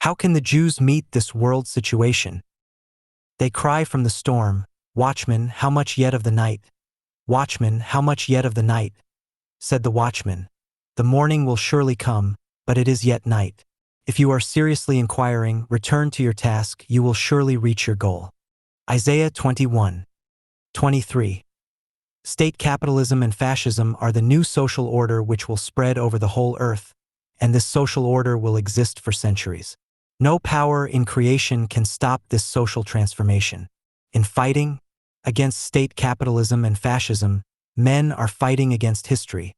How can the Jews meet this world situation? They cry from the storm, "Watchman, how much yet of the night? Watchman, how much yet of the night?" Said the watchman, "The morning will surely come, but it is yet night. If you are seriously inquiring, return to your task, you will surely reach your goal." Isaiah 21:23. State capitalism and fascism are the new social order which will spread over the whole earth, and this social order will exist for centuries. No power in creation can stop this social transformation. In fighting against state capitalism and fascism, men are fighting against history,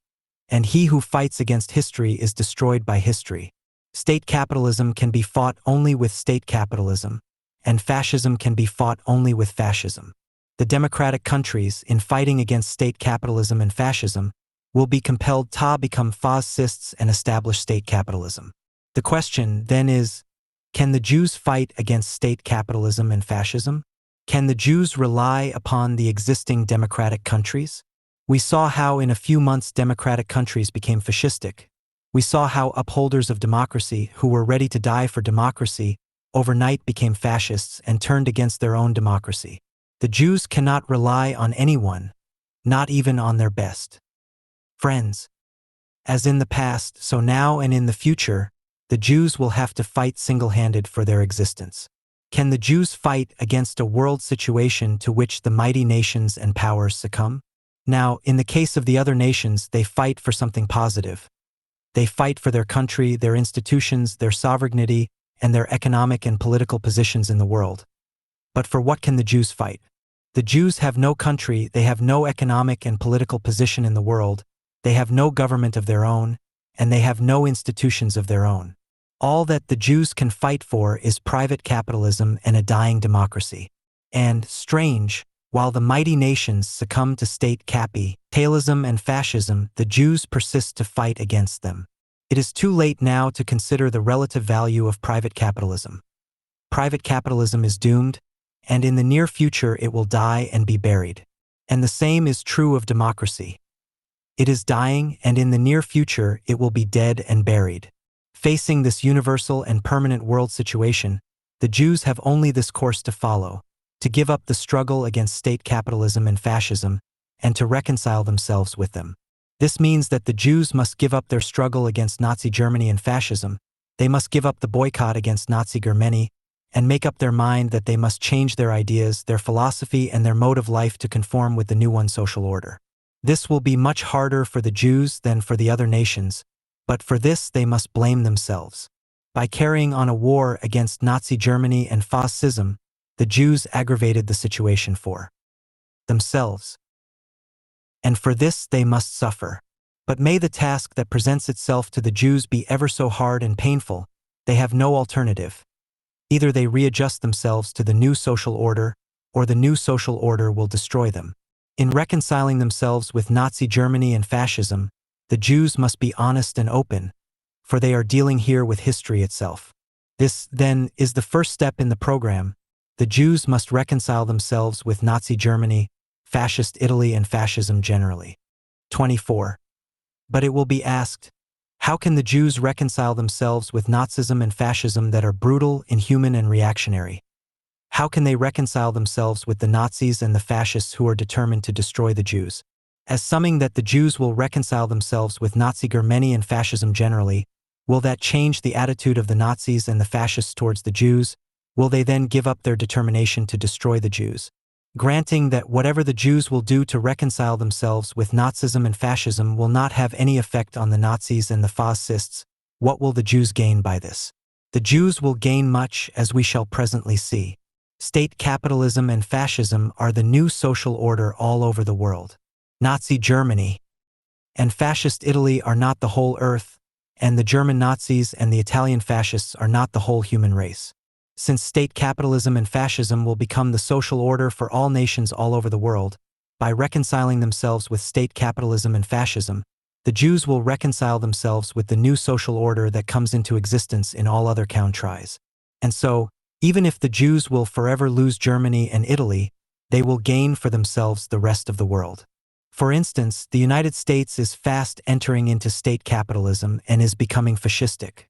and he who fights against history is destroyed by history. State capitalism can be fought only with state capitalism, and fascism can be fought only with fascism. The democratic countries, in fighting against state capitalism and fascism, will be compelled to become fascists and establish state capitalism. The question, then, is, can the Jews fight against state capitalism and fascism? Can the Jews rely upon the existing democratic countries? We saw how in a few months democratic countries became fascistic. We saw how upholders of democracy, who were ready to die for democracy, overnight became fascists and turned against their own democracy. The Jews cannot rely on anyone, not even on their best friends. As in the past, so now and in the future, the Jews will have to fight single-handed for their existence. Can the Jews fight against a world situation to which the mighty nations and powers succumb? Now, in the case of the other nations, they fight for something positive. They fight for their country, their institutions, their sovereignty, and their economic and political positions in the world. But for what can the Jews fight? The Jews have no country, they have no economic and political position in the world, they have no government of their own, and they have no institutions of their own. All that the Jews can fight for is private capitalism and a dying democracy. And, strange, while the mighty nations succumb to state capitalism and fascism, the Jews persist to fight against them. It is too late now to consider the relative value of private capitalism. Private capitalism is doomed, and in the near future it will die and be buried. And the same is true of democracy. It is dying, and in the near future it will be dead and buried. Facing this universal and permanent world situation, the Jews have only this course to follow: to give up the struggle against state capitalism and fascism, and to reconcile themselves with them. This means that the Jews must give up their struggle against Nazi Germany and fascism, they must give up the boycott against Nazi Germany, and make up their mind that they must change their ideas, their philosophy, and their mode of life to conform with the new one social order. This will be much harder for the Jews than for the other nations, but for this they must blame themselves. By carrying on a war against Nazi Germany and fascism, the Jews aggravated the situation for themselves. And for this they must suffer. But may the task that presents itself to the Jews be ever so hard and painful, they have no alternative. Either they readjust themselves to the new social order, or the new social order will destroy them. In reconciling themselves with Nazi Germany and fascism, the Jews must be honest and open, for they are dealing here with history itself. This, then, is the first step in the program. The Jews must reconcile themselves with Nazi Germany, fascist Italy, and fascism generally. 24. But it will be asked, how can the Jews reconcile themselves with Nazism and fascism that are brutal, inhuman, and reactionary? How can they reconcile themselves with the Nazis and the fascists who are determined to destroy the Jews? Assuming that the Jews will reconcile themselves with Nazi Germany and fascism generally, will that change the attitude of the Nazis and the fascists towards the Jews? Will they then give up their determination to destroy the Jews? Granting that whatever the Jews will do to reconcile themselves with Nazism and fascism will not have any effect on the Nazis and the fascists, what will the Jews gain by this? The Jews will gain much, as we shall presently see. State capitalism and fascism are the new social order all over the world. Nazi Germany and fascist Italy are not the whole earth, and the German Nazis and the Italian fascists are not the whole human race. Since state capitalism and fascism will become the social order for all nations all over the world, by reconciling themselves with state capitalism and fascism, the Jews will reconcile themselves with the new social order that comes into existence in all other countries. And so, even if the Jews will forever lose Germany and Italy, they will gain for themselves the rest of the world. For instance, the United States is fast entering into state capitalism and is becoming fascistic.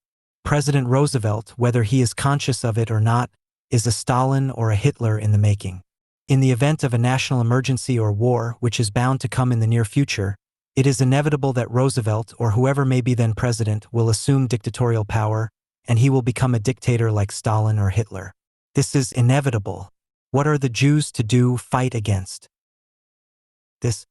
President Roosevelt, whether he is conscious of it or not, is a Stalin or a Hitler in the making. In the event of a national emergency or war, which is bound to come in the near future, it is inevitable that Roosevelt, or whoever may be then president, will assume dictatorial power, and he will become a dictator like Stalin or Hitler. This is inevitable. What are the Jews to do? Fight against this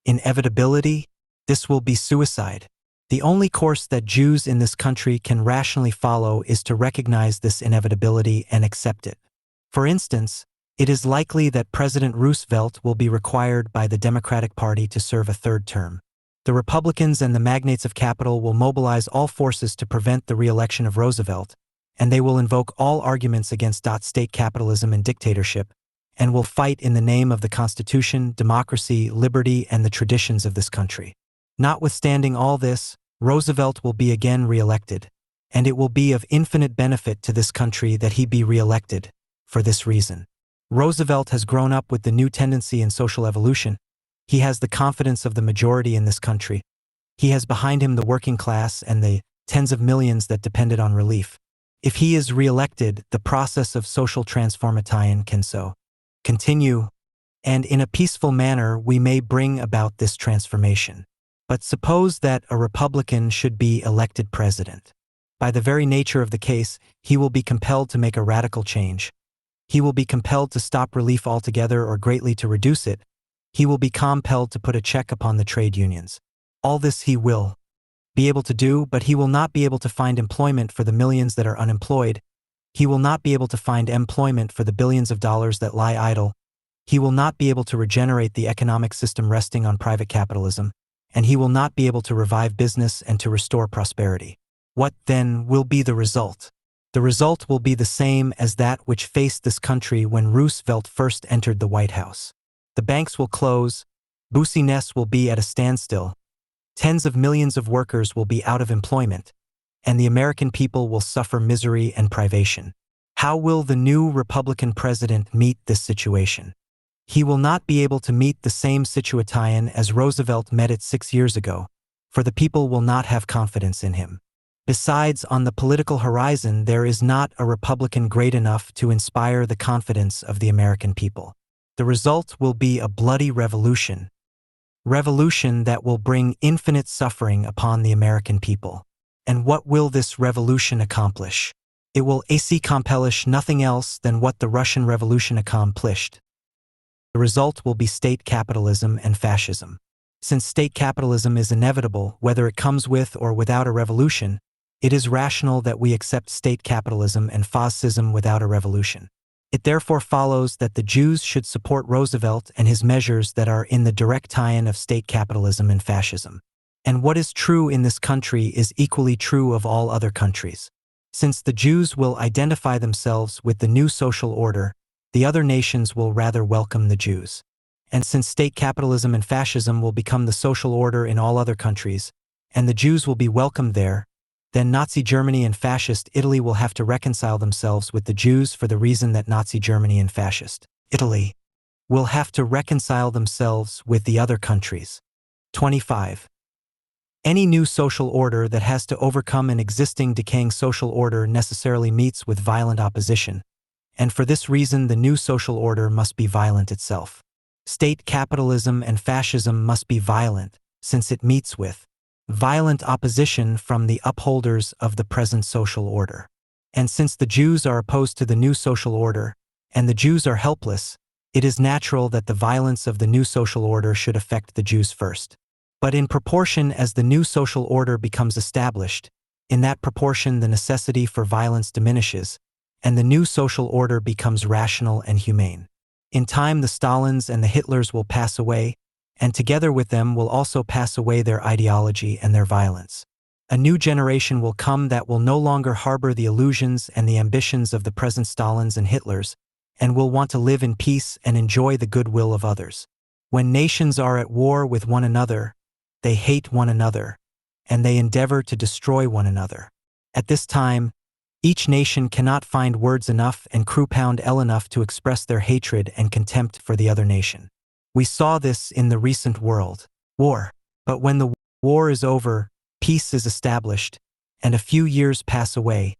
inevitability? This will be suicide. The only course that Jews in this country can rationally follow is to recognize this inevitability and accept it. For instance, it is likely that President Roosevelt will be required by the Democratic Party to serve a third term. The Republicans and the magnates of capital will mobilize all forces to prevent the re-election of Roosevelt, and they will invoke all arguments against state capitalism and dictatorship, and will fight in the name of the Constitution, democracy, liberty, and the traditions of this country. Notwithstanding all this, Roosevelt will be again re-elected, and it will be of infinite benefit to this country that he be re-elected, for this reason. Roosevelt has grown up with the new tendency in social evolution. He has the confidence of the majority in this country. He has behind him the working class and the tens of millions that depended on relief. If he is re-elected, the process of social transformation can so continue, and in a peaceful manner we may bring about this transformation. But suppose that a Republican should be elected president. By the very nature of the case, he will be compelled to make a radical change. He will be compelled to stop relief altogether or greatly to reduce it. He will be compelled to put a check upon the trade unions. All this he will be able to do, but he will not be able to find employment for the millions that are unemployed. He will not be able to find employment for the billions of dollars that lie idle. He will not be able to regenerate the economic system resting on private capitalism, and he will not be able to revive business and to restore prosperity. What, then, will be the result? The result will be the same as that which faced this country when Roosevelt first entered the White House. The banks will close, business will be at a standstill, tens of millions of workers will be out of employment, and the American people will suffer misery and privation. How will the new Republican president meet this situation? He will not be able to meet the same situation as Roosevelt met it 6 years ago, for the people will not have confidence in him. Besides, on the political horizon, there is not a Republican great enough to inspire the confidence of the American people. The result will be a bloody revolution that will bring infinite suffering upon the American people. And what will this revolution accomplish? It will accomplish nothing else than what the Russian Revolution accomplished. The result will be state capitalism and fascism. Since state capitalism is inevitable, whether it comes with or without a revolution, it is rational that we accept state capitalism and fascism without a revolution. It therefore follows that the Jews should support Roosevelt and his measures that are in the direct tie-in of state capitalism and fascism. And what is true in this country is equally true of all other countries. Since the Jews will identify themselves with the new social order, the other nations will rather welcome the Jews. And since state capitalism and fascism will become the social order in all other countries, and the Jews will be welcomed there, then Nazi Germany and Fascist Italy will have to reconcile themselves with the Jews for the reason that Nazi Germany and Fascist Italy will have to reconcile themselves with the other countries. 25. Any new social order that has to overcome an existing decaying social order necessarily meets with violent opposition, and for this reason the new social order must be violent itself. State capitalism and fascism must be violent, since it meets with violent opposition from the upholders of the present social order. And since the Jews are opposed to the new social order, and the Jews are helpless, it is natural that the violence of the new social order should affect the Jews first. But in proportion as the new social order becomes established, in that proportion the necessity for violence diminishes, and the new social order becomes rational and humane. In time the Stalins and the Hitlers will pass away, and together with them will also pass away their ideology and their violence. A new generation will come that will no longer harbor the illusions and the ambitions of the present Stalins and Hitlers, and will want to live in peace and enjoy the goodwill of others. When nations are at war with one another, they hate one another, and they endeavor to destroy one another. At this time, each nation cannot find words enough and croupound enough to express their hatred and contempt for the other nation. We saw this in the recent world war. But when the war is over, peace is established, and a few years pass away,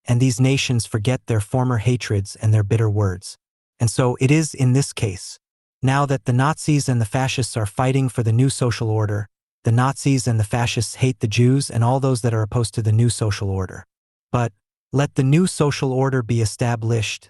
and these nations forget their former hatreds and their bitter words. And so it is in this case. Now that the Nazis and the fascists are fighting for the new social order, the Nazis and the fascists hate the Jews and all those that are opposed to the new social order. But let the new social order be established,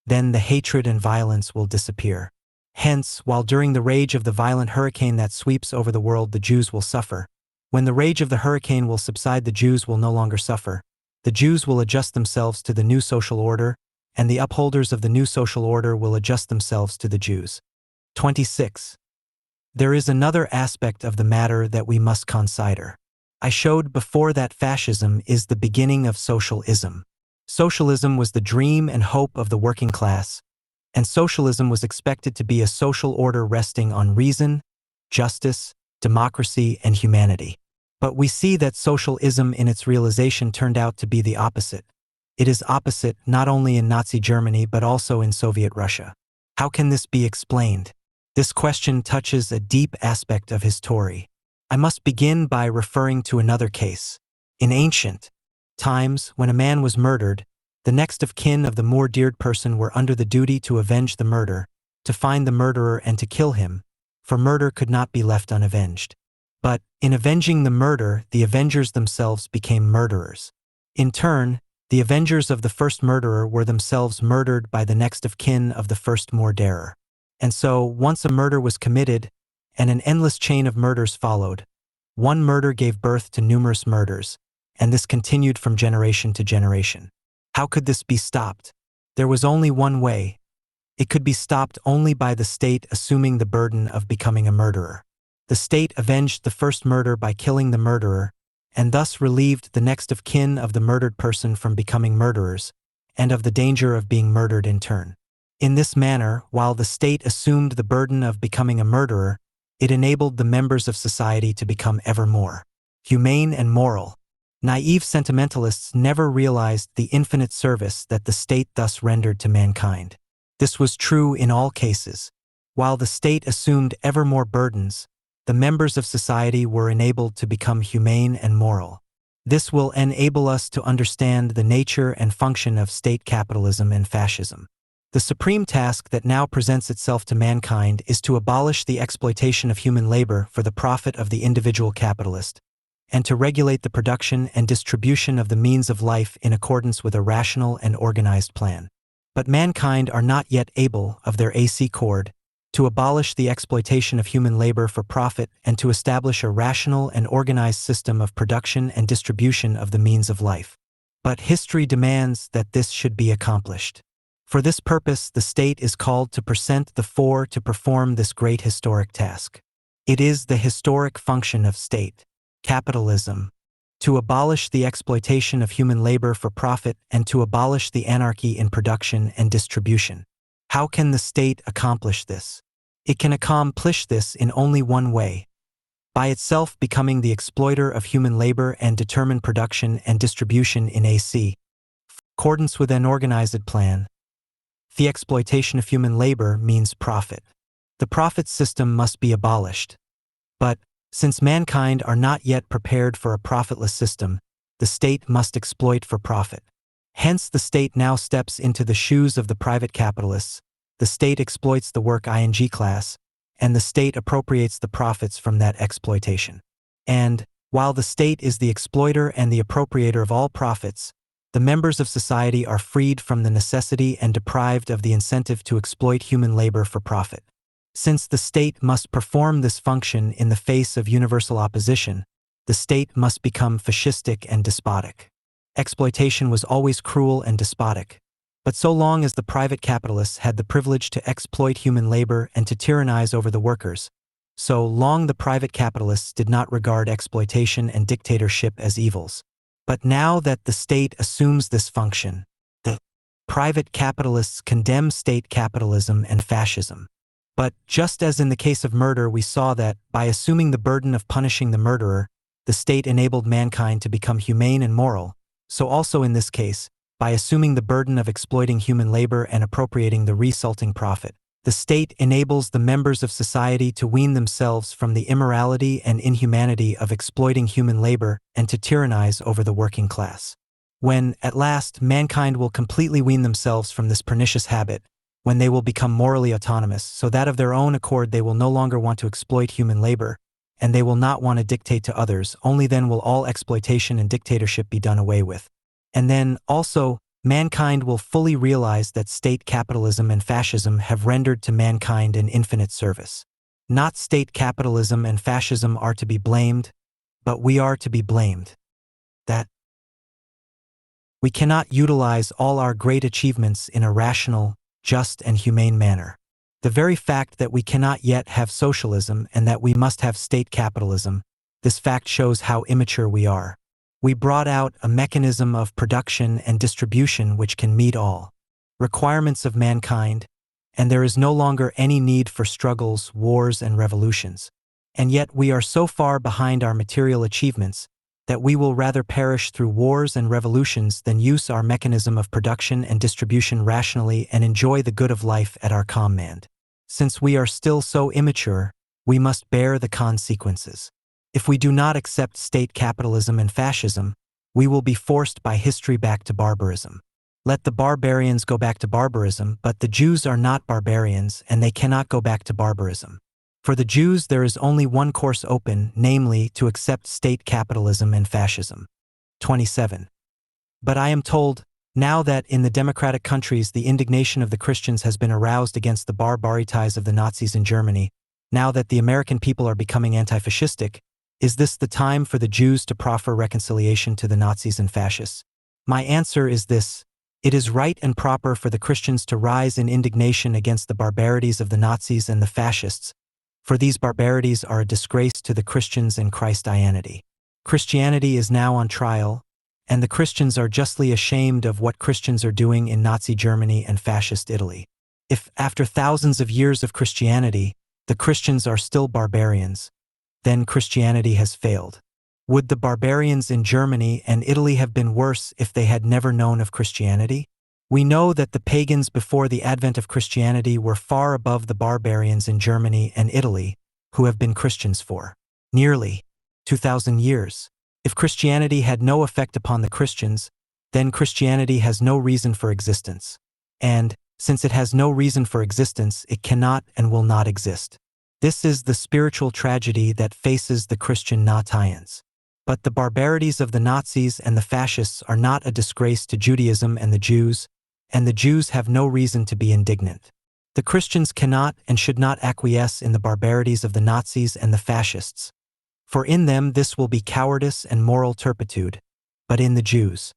then the hatred and violence will disappear. Hence, while during the rage of the violent hurricane that sweeps over the world the Jews will suffer, when the rage of the hurricane will subside the Jews will no longer suffer. The Jews will adjust themselves to the new social order, and the upholders of the new social order will adjust themselves to the Jews. 26. There is another aspect of the matter that we must consider. I showed before that fascism is the beginning of socialism. Socialism was the dream and hope of the working class, and socialism was expected to be a social order resting on reason, justice, democracy, and humanity. But we see that socialism in its realization turned out to be the opposite. It is opposite not only in Nazi Germany but also in Soviet Russia. How can this be explained? This question touches a deep aspect of his story. I must begin by referring to another case. In ancient times, when a man was murdered, the next of kin of the murdered person were under the duty to avenge the murder, to find the murderer and to kill him, for murder could not be left unavenged. But, in avenging the murder, the avengers themselves became murderers. In turn, the avengers of the first murderer were themselves murdered by the next of kin of the first murderer. And so, once a murder was committed, and an endless chain of murders followed, one murder gave birth to numerous murders, and this continued from generation to generation. How could this be stopped? There was only one way. It could be stopped only by the state assuming the burden of becoming a murderer. The state avenged the first murder by killing the murderer, and thus relieved the next of kin of the murdered person from becoming murderers, and of the danger of being murdered in turn. In this manner, while the state assumed the burden of becoming a murderer, it enabled the members of society to become ever more humane and moral. Naive sentimentalists never realized the infinite service that the state thus rendered to mankind. This was true in all cases. While the state assumed ever more burdens, the members of society were enabled to become humane and moral. This will enable us to understand the nature and function of state capitalism and fascism. The supreme task that now presents itself to mankind is to abolish the exploitation of human labor for the profit of the individual capitalist, and to regulate the production and distribution of the means of life in accordance with a rational and organized plan. But mankind are not yet able, of their AC cord, to abolish the exploitation of human labor for profit and to establish a rational and organized system of production and distribution of the means of life. But history demands that this should be accomplished. For this purpose, the state is called to present the four to perform this great historic task. It is the historic function of state capitalism to abolish the exploitation of human labor for profit and to abolish the anarchy in production and distribution. How can the state accomplish this? It can accomplish this in only one way: by itself becoming the exploiter of human labor and determine production and distribution in accordance with an organized plan. The exploitation of human labor means profit. The profit system must be abolished. But, since mankind are not yet prepared for a profitless system, the state must exploit for profit. Hence the state now steps into the shoes of the private capitalists, the state exploits the work ing class, and the state appropriates the profits from that exploitation. And, while the state is the exploiter and the appropriator of all profits, the members of society are freed from the necessity and deprived of the incentive to exploit human labor for profit. Since the state must perform this function in the face of universal opposition, the state must become fascistic and despotic. Exploitation was always cruel and despotic, but so long as the private capitalists had the privilege to exploit human labor and to tyrannize over the workers, so long the private capitalists did not regard exploitation and dictatorship as evils. But now that the state assumes this function, the private capitalists condemn state capitalism and fascism. But just as in the case of murder, we saw that, by assuming the burden of punishing the murderer, the state enabled mankind to become humane and moral, so also in this case, by assuming the burden of exploiting human labor and appropriating the resulting profit, The state enables the members of society to wean themselves from the immorality and inhumanity of exploiting human labor and to tyrannize over the working class. When, at last, mankind will completely wean themselves from this pernicious habit, when they will become morally autonomous, so that of their own accord they will no longer want to exploit human labor, and they will not want to dictate to others, only then will all exploitation and dictatorship be done away with. And then, also, mankind will fully realize that state capitalism and fascism have rendered to mankind an infinite service. Not state capitalism and fascism are to be blamed, but we are to be blamed. That we cannot utilize all our great achievements in a rational, just and humane manner. The very fact that we cannot yet have socialism and that we must have state capitalism, this fact shows how immature we are. We brought out a mechanism of production and distribution which can meet all requirements of mankind, and there is no longer any need for struggles, wars, and revolutions. And yet we are so far behind our material achievements that we will rather perish through wars and revolutions than use our mechanism of production and distribution rationally and enjoy the good of life at our command. Since we are still so immature, we must bear the consequences. If we do not accept state capitalism and fascism, we will be forced by history back to barbarism. Let the barbarians go back to barbarism, but the Jews are not barbarians and they cannot go back to barbarism. For the Jews there is only one course open, namely, to accept state capitalism and fascism. 27. But I am told, now that in the democratic countries the indignation of the Christians has been aroused against the barbarities of the Nazis in Germany, now that the American people are becoming anti-fascistic, is this the time for the Jews to proffer reconciliation to the Nazis and fascists? My answer is this: it is right and proper for the Christians to rise in indignation against the barbarities of the Nazis and the fascists, for these barbarities are a disgrace to the Christians and Christianity. Christianity is now on trial, and the Christians are justly ashamed of what Christians are doing in Nazi Germany and fascist Italy. If, after thousands of years of Christianity, the Christians are still barbarians, then Christianity has failed. Would the barbarians in Germany and Italy have been worse if they had never known of Christianity? We know that the pagans before the advent of Christianity were far above the barbarians in Germany and Italy, who have been Christians for nearly 2,000 years. If Christianity had no effect upon the Christians, then Christianity has no reason for existence. And, since it has no reason for existence, it cannot and will not exist. This is the spiritual tragedy that faces the Christian Nazians. But the barbarities of the Nazis and the fascists are not a disgrace to Judaism and the Jews have no reason to be indignant. The Christians cannot and should not acquiesce in the barbarities of the Nazis and the fascists, for in them this will be cowardice and moral turpitude, but in the Jews,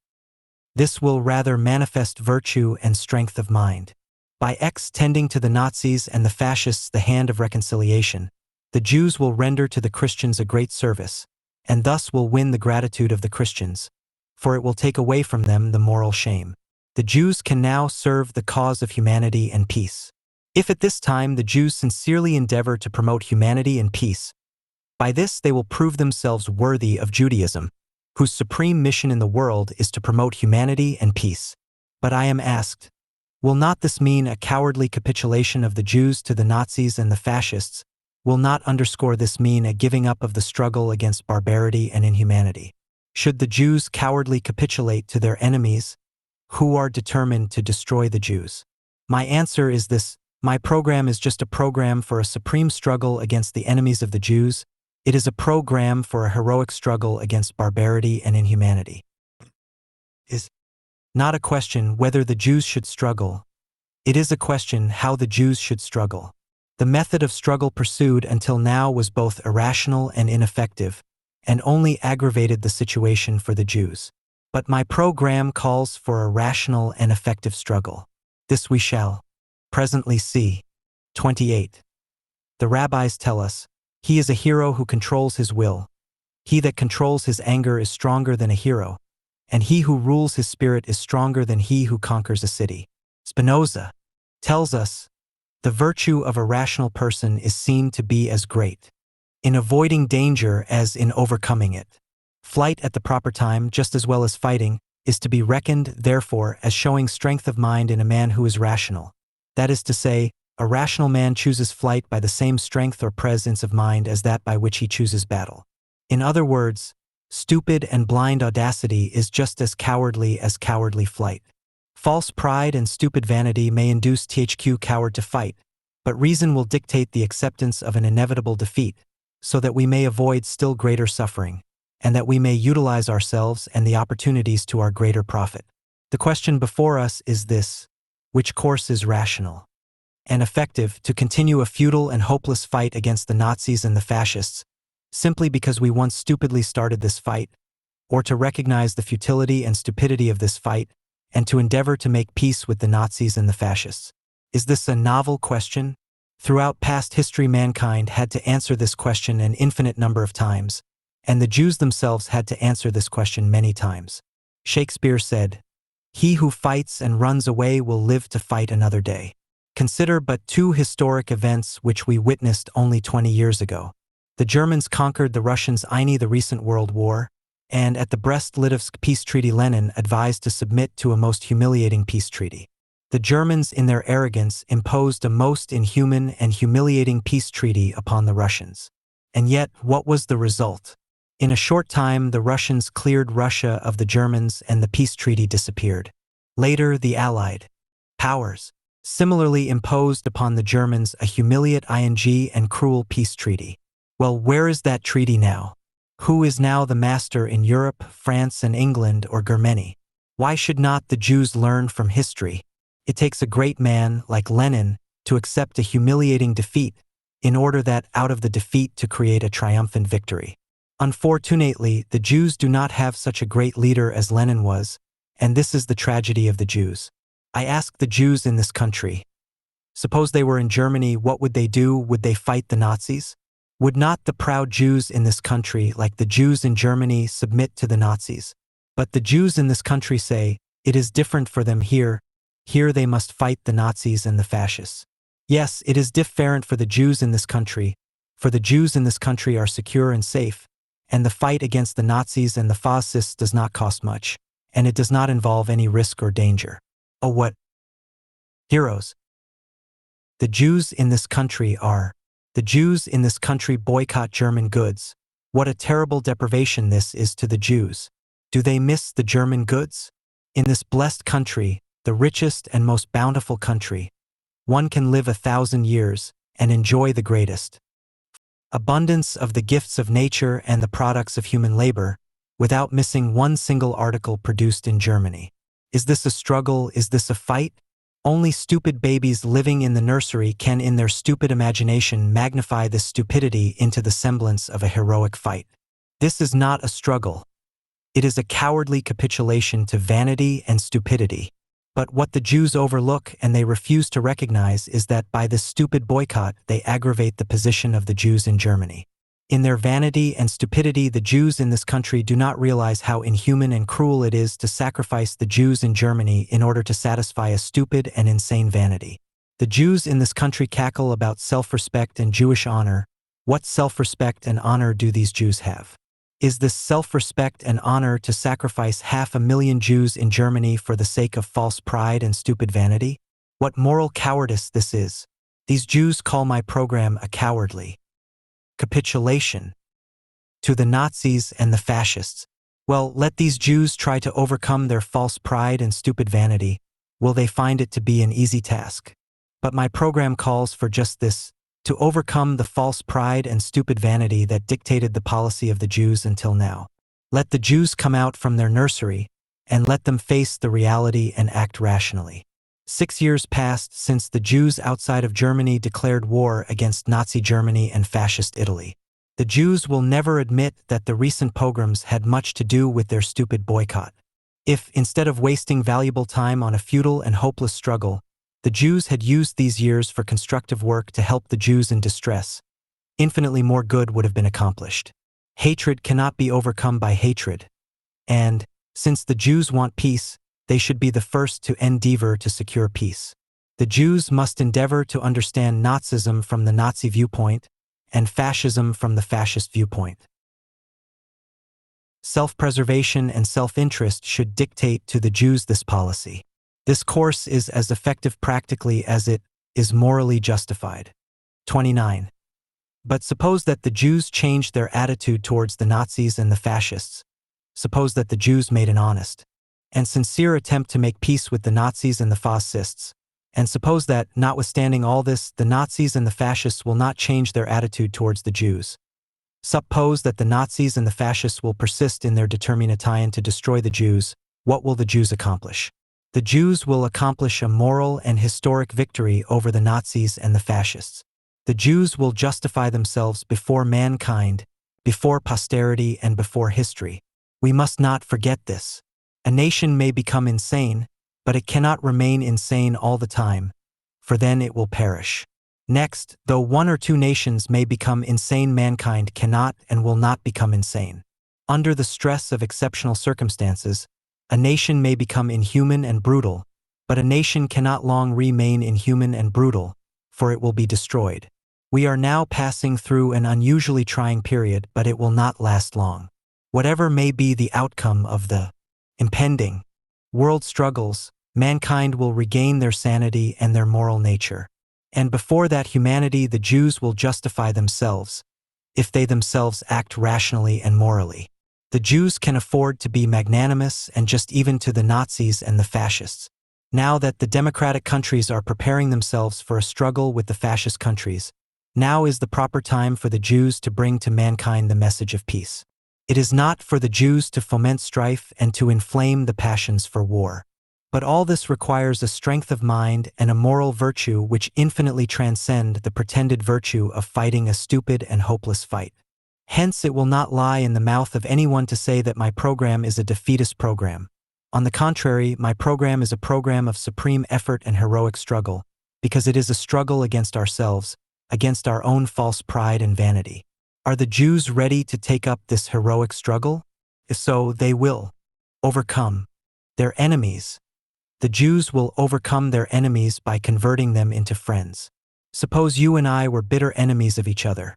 this will rather manifest virtue and strength of mind. By extending to the Nazis and the fascists the hand of reconciliation, the Jews will render to the Christians a great service, and thus will win the gratitude of the Christians, for it will take away from them the moral shame. The Jews can now serve the cause of humanity and peace. If at this time the Jews sincerely endeavor to promote humanity and peace, by this they will prove themselves worthy of Judaism, whose supreme mission in the world is to promote humanity and peace. But I am asked, will not this mean a cowardly capitulation of the Jews to the Nazis and the fascists? Will not underscore this mean a giving up of the struggle against barbarity and inhumanity? Should the Jews cowardly capitulate to their enemies, who are determined to destroy the Jews? My answer is this: my program is just a program for a supreme struggle against the enemies of the Jews. It is a program for a heroic struggle against barbarity and inhumanity. It is not a question whether the Jews should struggle. It is a question how the Jews should struggle. The method of struggle pursued until now was both irrational and ineffective, and only aggravated the situation for the Jews. But my program calls for a rational and effective struggle. This we shall presently see. 28. The rabbis tell us, he is a hero who controls his will. He that controls his anger is stronger than a hero, and he who rules his spirit is stronger than he who conquers a city. Spinoza tells us, the virtue of a rational person is seen to be as great in avoiding danger as in overcoming it. Flight at the proper time, just as well as fighting, is to be reckoned, therefore, as showing strength of mind in a man who is rational. That is to say, a rational man chooses flight by the same strength or presence of mind as that by which he chooses battle. In other words, stupid and blind audacity is just as cowardly as cowardly flight. False pride and stupid vanity may induce THQ coward to fight, but reason will dictate the acceptance of an inevitable defeat, so that we may avoid still greater suffering, and that we may utilize ourselves and the opportunities to our greater profit. The question before us is this: which course is rational and effective, to continue a futile and hopeless fight against the Nazis and the fascists, simply because we once stupidly started this fight, or to recognize the futility and stupidity of this fight, and to endeavor to make peace with the Nazis and the fascists? Is this a novel question? Throughout past history, mankind had to answer this question an infinite number of times, and the Jews themselves had to answer this question many times. Shakespeare said, "He who fights and runs away will live to fight another day." Consider but two historic events which we witnessed only 20 years ago. The Germans conquered the Russians in the recent World War, and at the Brest-Litovsk peace treaty Lenin advised to submit to a most humiliating peace treaty. The Germans, in their arrogance, imposed a most inhuman and humiliating peace treaty upon the Russians. And yet, what was the result? In a short time, the Russians cleared Russia of the Germans and the peace treaty disappeared. Later, the Allied powers similarly imposed upon the Germans a humiliating and cruel peace treaty. Well, where is that treaty now? Who is now the master in Europe, France and England, or Germany? Why should not the Jews learn from history? It takes a great man like Lenin to accept a humiliating defeat in order that out of the defeat to create a triumphant victory. Unfortunately, the Jews do not have such a great leader as Lenin was, and this is the tragedy of the Jews. I ask the Jews in this country, suppose they were in Germany, what would they do? Would they fight the Nazis? Would not the proud Jews in this country, like the Jews in Germany, submit to the Nazis? But the Jews in this country say, it is different for them here. Here they must fight the Nazis and the fascists. Yes, it is different for the Jews in this country, for the Jews in this country are secure and safe, and the fight against the Nazis and the fascists does not cost much, and it does not involve any risk or danger. Oh, what heroes the Jews in this country are! The Jews in this country boycott German goods. What a terrible deprivation this is to the Jews. Do they miss the German goods? In this blessed country, the richest and most bountiful country, one can live 1,000 years and enjoy the greatest abundance of the gifts of nature and the products of human labor, without missing one single article produced in Germany. Is this a struggle? Is this a fight? Only stupid babies living in the nursery can in their stupid imagination magnify this stupidity into the semblance of a heroic fight. This is not a struggle. It is a cowardly capitulation to vanity and stupidity. But what the Jews overlook and they refuse to recognize is that by this stupid boycott they aggravate the position of the Jews in Germany. In their vanity and stupidity, the Jews in this country do not realize how inhuman and cruel it is to sacrifice the Jews in Germany in order to satisfy a stupid and insane vanity. The Jews in this country cackle about self-respect and Jewish honor. What self-respect and honor do these Jews have? Is this self-respect and honor to sacrifice 500,000 Jews in Germany for the sake of false pride and stupid vanity? What moral cowardice this is! These Jews call my program a cowardly capitulation to the Nazis and the fascists. Well, let these Jews try to overcome their false pride and stupid vanity. Will they find it to be an easy task? But my program calls for just this, to overcome the false pride and stupid vanity that dictated the policy of the Jews until now. Let the Jews come out from their nursery, and let them face the reality and act rationally. 6 years passed since the Jews outside of Germany declared war against Nazi Germany and fascist Italy. The Jews will never admit that the recent pogroms had much to do with their stupid boycott. If, instead of wasting valuable time on a futile and hopeless struggle, the Jews had used these years for constructive work to help the Jews in distress, infinitely more good would have been accomplished. Hatred cannot be overcome by hatred. And, since the Jews want peace, they should be the first to endeavor to secure peace. The Jews must endeavor to understand Nazism from the Nazi viewpoint and fascism from the fascist viewpoint. Self-preservation and self-interest should dictate to the Jews this policy. This course is as effective practically as it is morally justified. 29. But suppose that the Jews changed their attitude towards the Nazis and the fascists. Suppose that the Jews made an honest and sincere attempt to make peace with the Nazis and the fascists. And suppose that, notwithstanding all this, the Nazis and the fascists will not change their attitude towards the Jews. Suppose that the Nazis and the fascists will persist in their determination to destroy the Jews. What will the Jews accomplish? The Jews will accomplish a moral and historic victory over the Nazis and the fascists. The Jews will justify themselves before mankind, before posterity, and before history. We must not forget this. A nation may become insane, but it cannot remain insane all the time, for then it will perish. Next, though one or two nations may become insane, mankind cannot and will not become insane. Under the stress of exceptional circumstances, a nation may become inhuman and brutal, but a nation cannot long remain inhuman and brutal, for it will be destroyed. We are now passing through an unusually trying period, but it will not last long. Whatever may be the outcome of the impending world struggles, mankind will regain their sanity and their moral nature. And before that humanity, the Jews will justify themselves, if they themselves act rationally and morally. The Jews can afford to be magnanimous and just even to the Nazis and the fascists. Now that the democratic countries are preparing themselves for a struggle with the fascist countries, now is the proper time for the Jews to bring to mankind the message of peace. It is not for the Jews to foment strife and to inflame the passions for war. But all this requires a strength of mind and a moral virtue which infinitely transcend the pretended virtue of fighting a stupid and hopeless fight. Hence, it will not lie in the mouth of anyone to say that my program is a defeatist program. On the contrary, my program is a program of supreme effort and heroic struggle, because it is a struggle against ourselves, against our own false pride and vanity. Are the Jews ready to take up this heroic struggle? If so, they will overcome their enemies. The Jews will overcome their enemies by converting them into friends. Suppose you and I were bitter enemies of each other.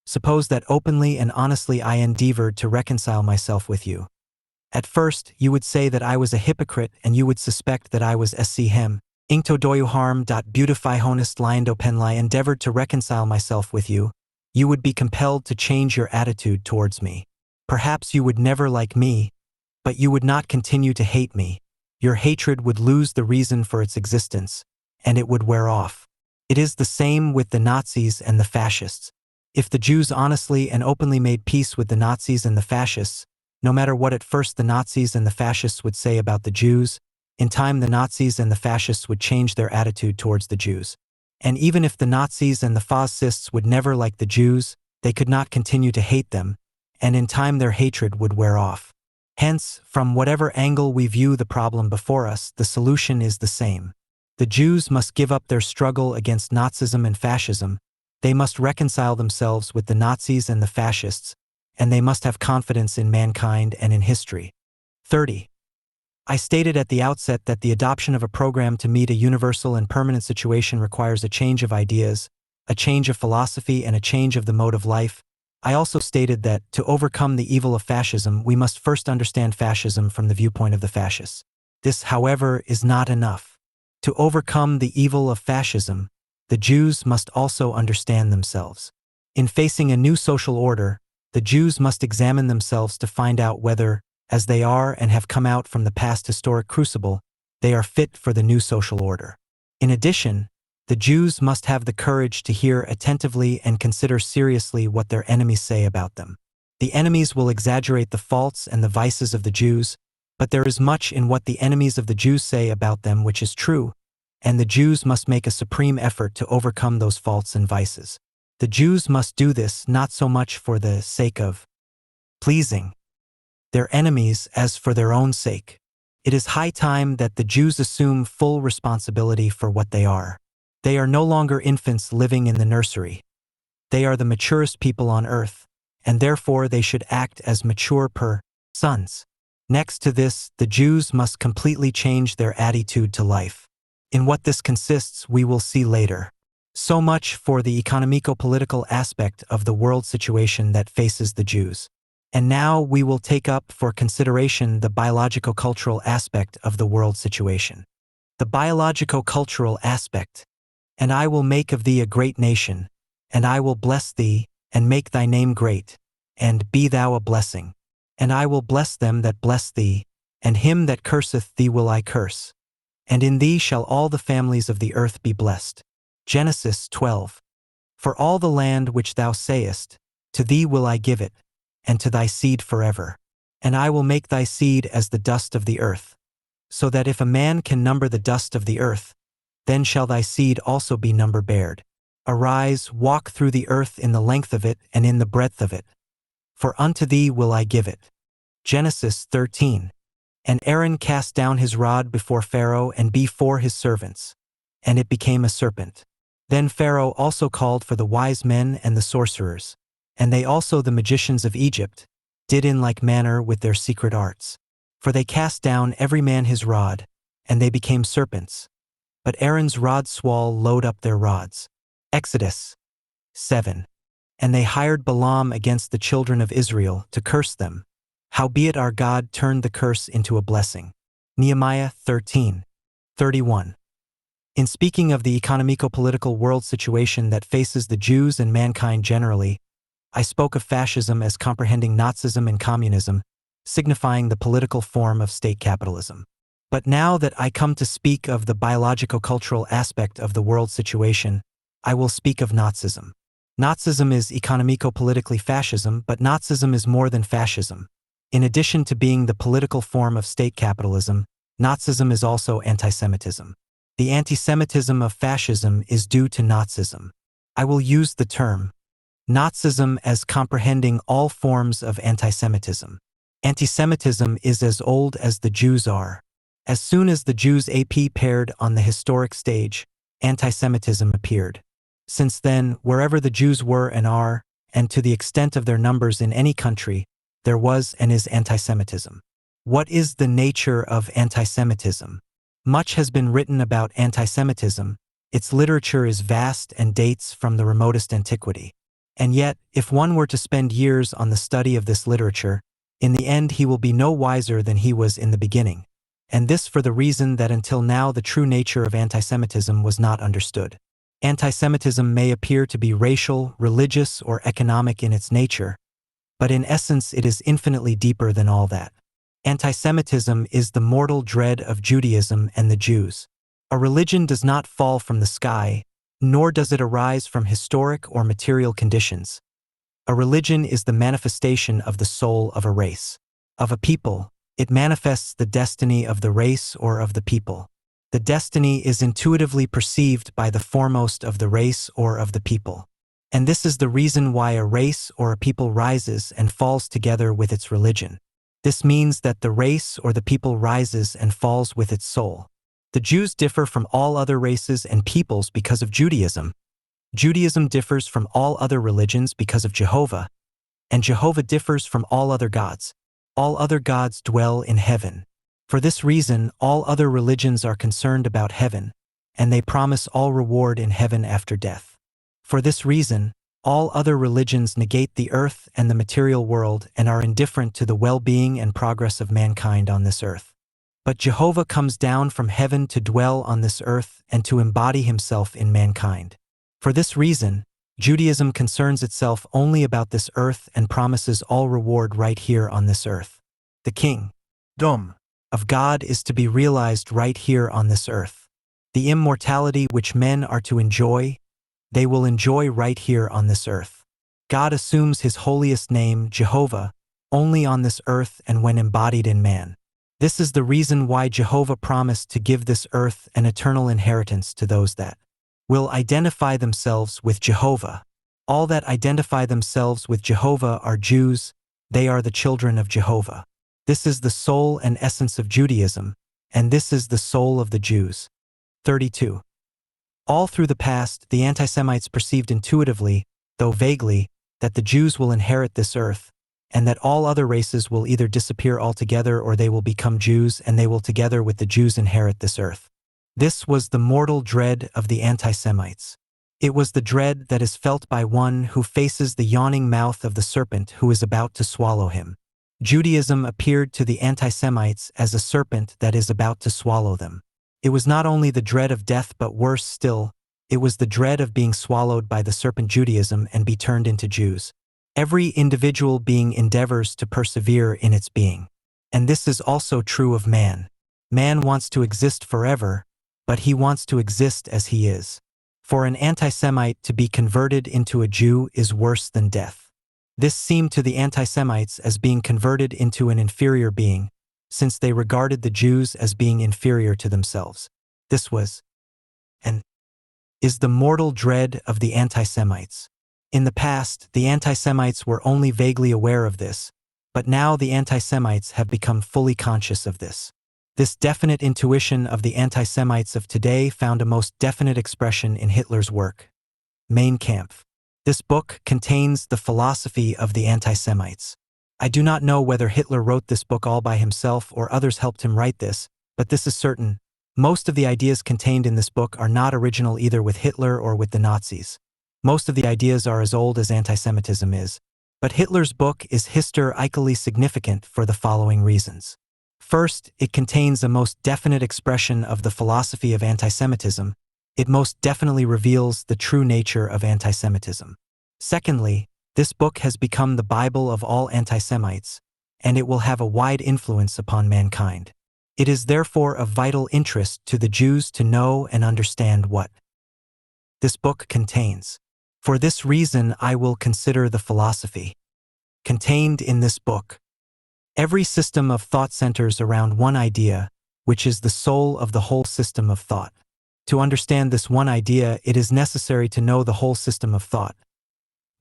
Suppose that openly and honestly I endeavored to reconcile myself with you. At first, you would say that I was a hypocrite and you would suspect that I was schem. Inkto doyu harm. Beautify honest lindo penli endeavored to reconcile myself with you. You would be compelled to change your attitude towards me. Perhaps you would never like me, but you would not continue to hate me. Your hatred would lose the reason for its existence, and it would wear off. It is the same with the Nazis and the fascists. If the Jews honestly and openly made peace with the Nazis and the fascists, no matter what at first the Nazis and the fascists would say about the Jews, in time the Nazis and the fascists would change their attitude towards the Jews. And even if the Nazis and the fascists would never like the Jews, they could not continue to hate them, and in time their hatred would wear off. Hence, from whatever angle we view the problem before us, the solution is the same. The Jews must give up their struggle against Nazism and fascism. They must reconcile themselves with the Nazis and the fascists, and they must have confidence in mankind and in history. 30. I stated at the outset that the adoption of a program to meet a universal and permanent situation requires a change of ideas, a change of philosophy, and a change of the mode of life. I also stated that, to overcome the evil of fascism, we must first understand fascism from the viewpoint of the fascists. This, however, is not enough. To overcome the evil of fascism, the Jews must also understand themselves. In facing a new social order, the Jews must examine themselves to find out whether, as they are and have come out from the past historic crucible, they are fit for the new social order. In addition, the Jews must have the courage to hear attentively and consider seriously what their enemies say about them. The enemies will exaggerate the faults and the vices of the Jews, but there is much in what the enemies of the Jews say about them which is true, and the Jews must make a supreme effort to overcome those faults and vices. The Jews must do this not so much for the sake of pleasing their enemies as for their own sake. It is high time that the Jews assume full responsibility for what they are. They are no longer infants living in the nursery. They are the maturest people on earth, and therefore they should act as mature sons. Next to this, the Jews must completely change their attitude to life. In what this consists, we will see later. So much for the economico-political aspect of the world situation that faces the Jews. And now we will take up for consideration the biologico-cultural aspect of the world situation. The biologico-cultural aspect And I will make of thee a great nation, and I will bless thee, and make thy name great, and be thou a blessing. And I will bless them that bless thee, and him that curseth thee will I curse. And in thee shall all the families of the earth be blessed. Genesis 12. For all the land which thou sayest, to thee will I give it, and to thy seed forever. And I will make thy seed as the dust of the earth, so that if a man can number the dust of the earth, then shall thy seed also be number-bared. Arise, walk through the earth in the length of it and in the breadth of it, for unto thee will I give it. Genesis 13. And Aaron cast down his rod before Pharaoh and before his servants, and it became a serpent. Then Pharaoh also called for the wise men and the sorcerers, and they also the magicians of Egypt, did in like manner with their secret arts. For they cast down every man his rod, and they became serpents. But Aaron's rod swallowed up their rods. Exodus 7. And they hired Balaam against the children of Israel to curse them. Howbeit our God turned the curse into a blessing. Nehemiah 13:31. In speaking of the economico-political world situation that faces the Jews and mankind generally, I spoke of fascism as comprehending Nazism and communism, signifying the political form of state capitalism. But now that I come to speak of the biologico-cultural aspect of the world situation, I will speak of Nazism. Nazism is economico-politically fascism, but Nazism is more than fascism. In addition to being the political form of state capitalism, Nazism is also anti-Semitism. The anti-Semitism of fascism is due to Nazism. I will use the term Nazism as comprehending all forms of anti-Semitism. Anti-Semitism is as old as the Jews are. As soon as the Jews appeared on the historic stage, anti-Semitism appeared. Since then, wherever the Jews were and are, and to the extent of their numbers in any country, there was and is anti-Semitism. What is the nature of anti-Semitism? Much has been written about anti-Semitism. Its literature is vast and dates from the remotest antiquity. And yet, if one were to spend years on the study of this literature, in the end he will be no wiser than he was in the beginning. And this for the reason that until now the true nature of anti-Semitism was not understood. Anti-Semitism may appear to be racial, religious, or economic in its nature, but in essence it is infinitely deeper than all that. Anti-Semitism is the mortal dread of Judaism and the Jews. A religion does not fall from the sky, nor does it arise from historic or material conditions. A religion is the manifestation of the soul of a race, of a people. It manifests the destiny of the race or of the people. The destiny is intuitively perceived by the foremost of the race or of the people. And this is the reason why a race or a people rises and falls together with its religion. This means that the race or the people rises and falls with its soul. The Jews differ from all other races and peoples because of Judaism. Judaism differs from all other religions because of Jehovah, and Jehovah differs from all other gods. All other gods dwell in heaven. For this reason, all other religions are concerned about heaven, and they promise all reward in heaven after death. For this reason, all other religions negate the earth and the material world and are indifferent to the well-being and progress of mankind on this earth. But Jehovah comes down from heaven to dwell on this earth and to embody himself in mankind. For this reason, Judaism concerns itself only about this earth and promises all reward right here on this earth. The kingdom of God is to be realized right here on this earth. The immortality which men are to enjoy, they will enjoy right here on this earth. God assumes his holiest name, Jehovah, only on this earth and when embodied in man. This is the reason why Jehovah promised to give this earth an eternal inheritance to those that will identify themselves with Jehovah. All that identify themselves with Jehovah are Jews. They are the children of Jehovah. This is the soul and essence of Judaism, and this is the soul of the Jews. 32. All through the past, the anti-Semites perceived intuitively, though vaguely, that the Jews will inherit this earth, and that all other races will either disappear altogether or they will become Jews and they will together with the Jews inherit this earth. This was the mortal dread of the anti-Semites. It was the dread that is felt by one who faces the yawning mouth of the serpent who is about to swallow him. Judaism appeared to the anti-Semites as a serpent that is about to swallow them. It was not only the dread of death but worse still, It was the dread of being swallowed by the serpent Judaism and be turned into Jews. Every individual being endeavors to persevere in its being. And this is also true of man. Man wants to exist forever, but he wants to exist as he is. For an anti-Semite to be converted into a Jew is worse than death. This seemed to the anti-Semites as being converted into an inferior being, since they regarded the Jews as being inferior to themselves. This was, and is, the mortal dread of the anti-Semites. In the past, the anti-Semites were only vaguely aware of this, but now the anti-Semites have become fully conscious of this. This definite intuition of the anti-Semites of today found a most definite expression in Hitler's work, Mein Kampf. This book contains the philosophy of the anti-Semites. I do not know whether Hitler wrote this book all by himself or others helped him write this, but this is certain. Most of the ideas contained in this book are not original either with Hitler or with the Nazis. Most of the ideas are as old as anti-Semitism is, but Hitler's book is historically significant for the following reasons. First, it contains a most definite expression of the philosophy of anti-Semitism. It most definitely reveals the true nature of anti-Semitism. Secondly, this book has become the Bible of all anti-Semites, and it will have a wide influence upon mankind. It is therefore of vital interest to the Jews to know and understand what this book contains. For this reason, I will consider the philosophy contained in this book. Every system of thought centers around one idea, which is the soul of the whole system of thought. To understand this one idea, it is necessary to know the whole system of thought.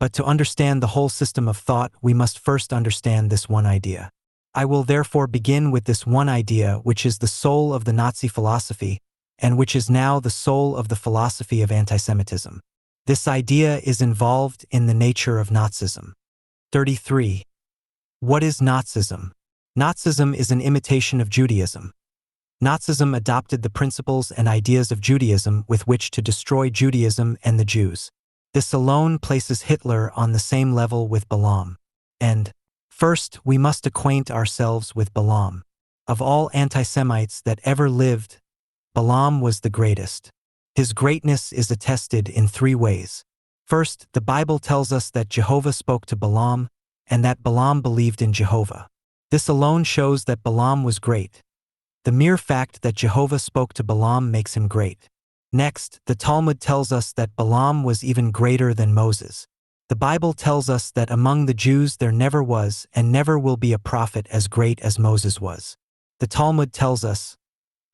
But to understand the whole system of thought, we must first understand this one idea. I will therefore begin with this one idea, which is the soul of the Nazi philosophy, and which is now the soul of the philosophy of anti-Semitism. This idea is involved in the nature of Nazism. 33. What is Nazism? Nazism is an imitation of Judaism. Nazism adopted the principles and ideas of Judaism with which to destroy Judaism and the Jews. This alone places Hitler on the same level with Balaam. And, first, we must acquaint ourselves with Balaam. Of all anti-Semites that ever lived, Balaam was the greatest. His greatness is attested in three ways. First, the Bible tells us that Jehovah spoke to Balaam, and that Balaam believed in Jehovah. This alone shows that Balaam was great. The mere fact that Jehovah spoke to Balaam makes him great. Next, the Talmud tells us that Balaam was even greater than Moses. The Bible tells us that among the Jews there never was and never will be a prophet as great as Moses was. The Talmud tells us,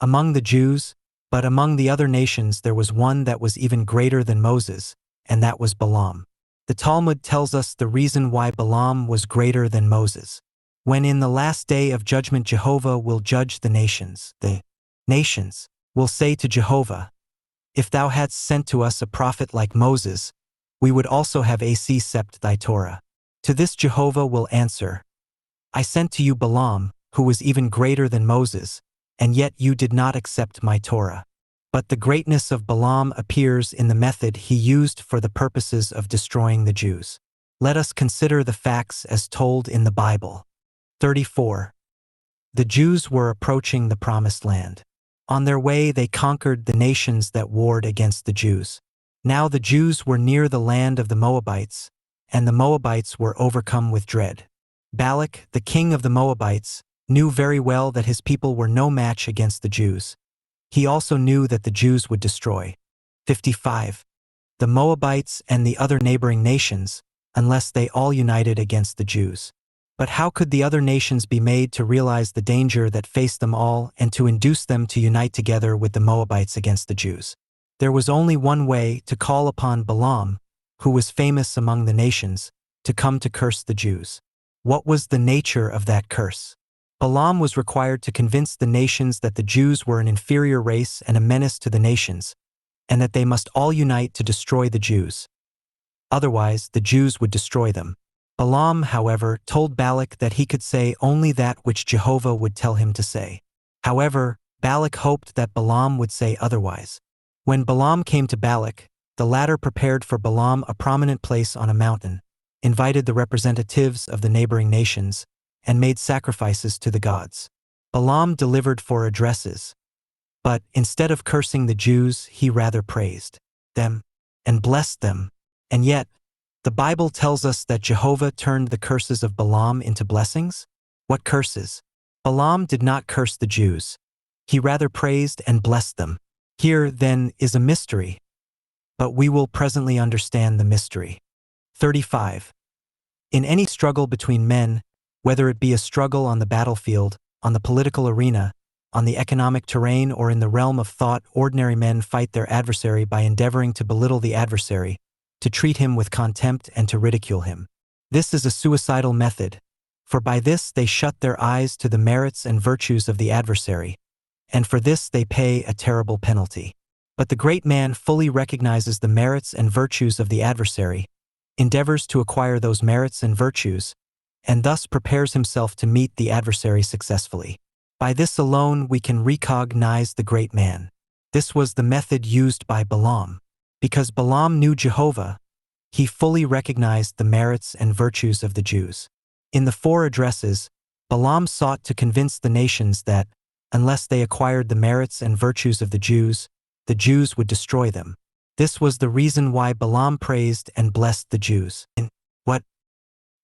among the Jews, but among the other nations there was one that was even greater than Moses, and that was Balaam. The Talmud tells us the reason why Balaam was greater than Moses. When in the last day of judgment Jehovah will judge the nations will say to Jehovah, if thou hadst sent to us a prophet like Moses, we would also have accept thy Torah. To this Jehovah will answer, I sent to you Balaam, who was even greater than Moses, and yet you did not accept my Torah. But the greatness of Balaam appears in the method he used for the purposes of destroying the Jews. Let us consider the facts as told in the Bible. 34. The Jews were approaching the Promised Land. On their way they conquered the nations that warred against the Jews. Now the Jews were near the land of the Moabites, and the Moabites were overcome with dread. Balak, the king of the Moabites, knew very well that his people were no match against the Jews. He also knew that the Jews would destroy 55. The Moabites and the other neighboring nations, unless they all united against the Jews. But how could the other nations be made to realize the danger that faced them all and to induce them to unite together with the Moabites against the Jews? There was only one way: to call upon Balaam, who was famous among the nations, to come to curse the Jews. What was the nature of that curse? Balaam was required to convince the nations that the Jews were an inferior race and a menace to the nations, and that they must all unite to destroy the Jews. Otherwise, the Jews would destroy them. Balaam, however, told Balak that he could say only that which Jehovah would tell him to say. However, Balak hoped that Balaam would say otherwise. When Balaam came to Balak, the latter prepared for Balaam a prominent place on a mountain, invited the representatives of the neighboring nations, and made sacrifices to the gods. Balaam delivered 4 addresses. But, instead of cursing the Jews, he rather praised them, and blessed them. And yet, the Bible tells us that Jehovah turned the curses of Balaam into blessings? What curses? Balaam did not curse the Jews. He rather praised and blessed them. Here, then, is a mystery, but we will presently understand the mystery. 35. In any struggle between men, whether it be a struggle on the battlefield, on the political arena, on the economic terrain, or in the realm of thought, ordinary men fight their adversary by endeavoring to belittle the adversary, to treat him with contempt and to ridicule him. This is a suicidal method, for by this they shut their eyes to the merits and virtues of the adversary, and for this they pay a terrible penalty. But the great man fully recognizes the merits and virtues of the adversary, endeavors to acquire those merits and virtues, and thus prepares himself to meet the adversary successfully. By this alone we can recognize the great man. This was the method used by Balaam. Because Balaam knew Jehovah, he fully recognized the merits and virtues of the Jews. In the 4 addresses, Balaam sought to convince the nations that, unless they acquired the merits and virtues of the Jews would destroy them. This was the reason why Balaam praised and blessed the Jews. In what,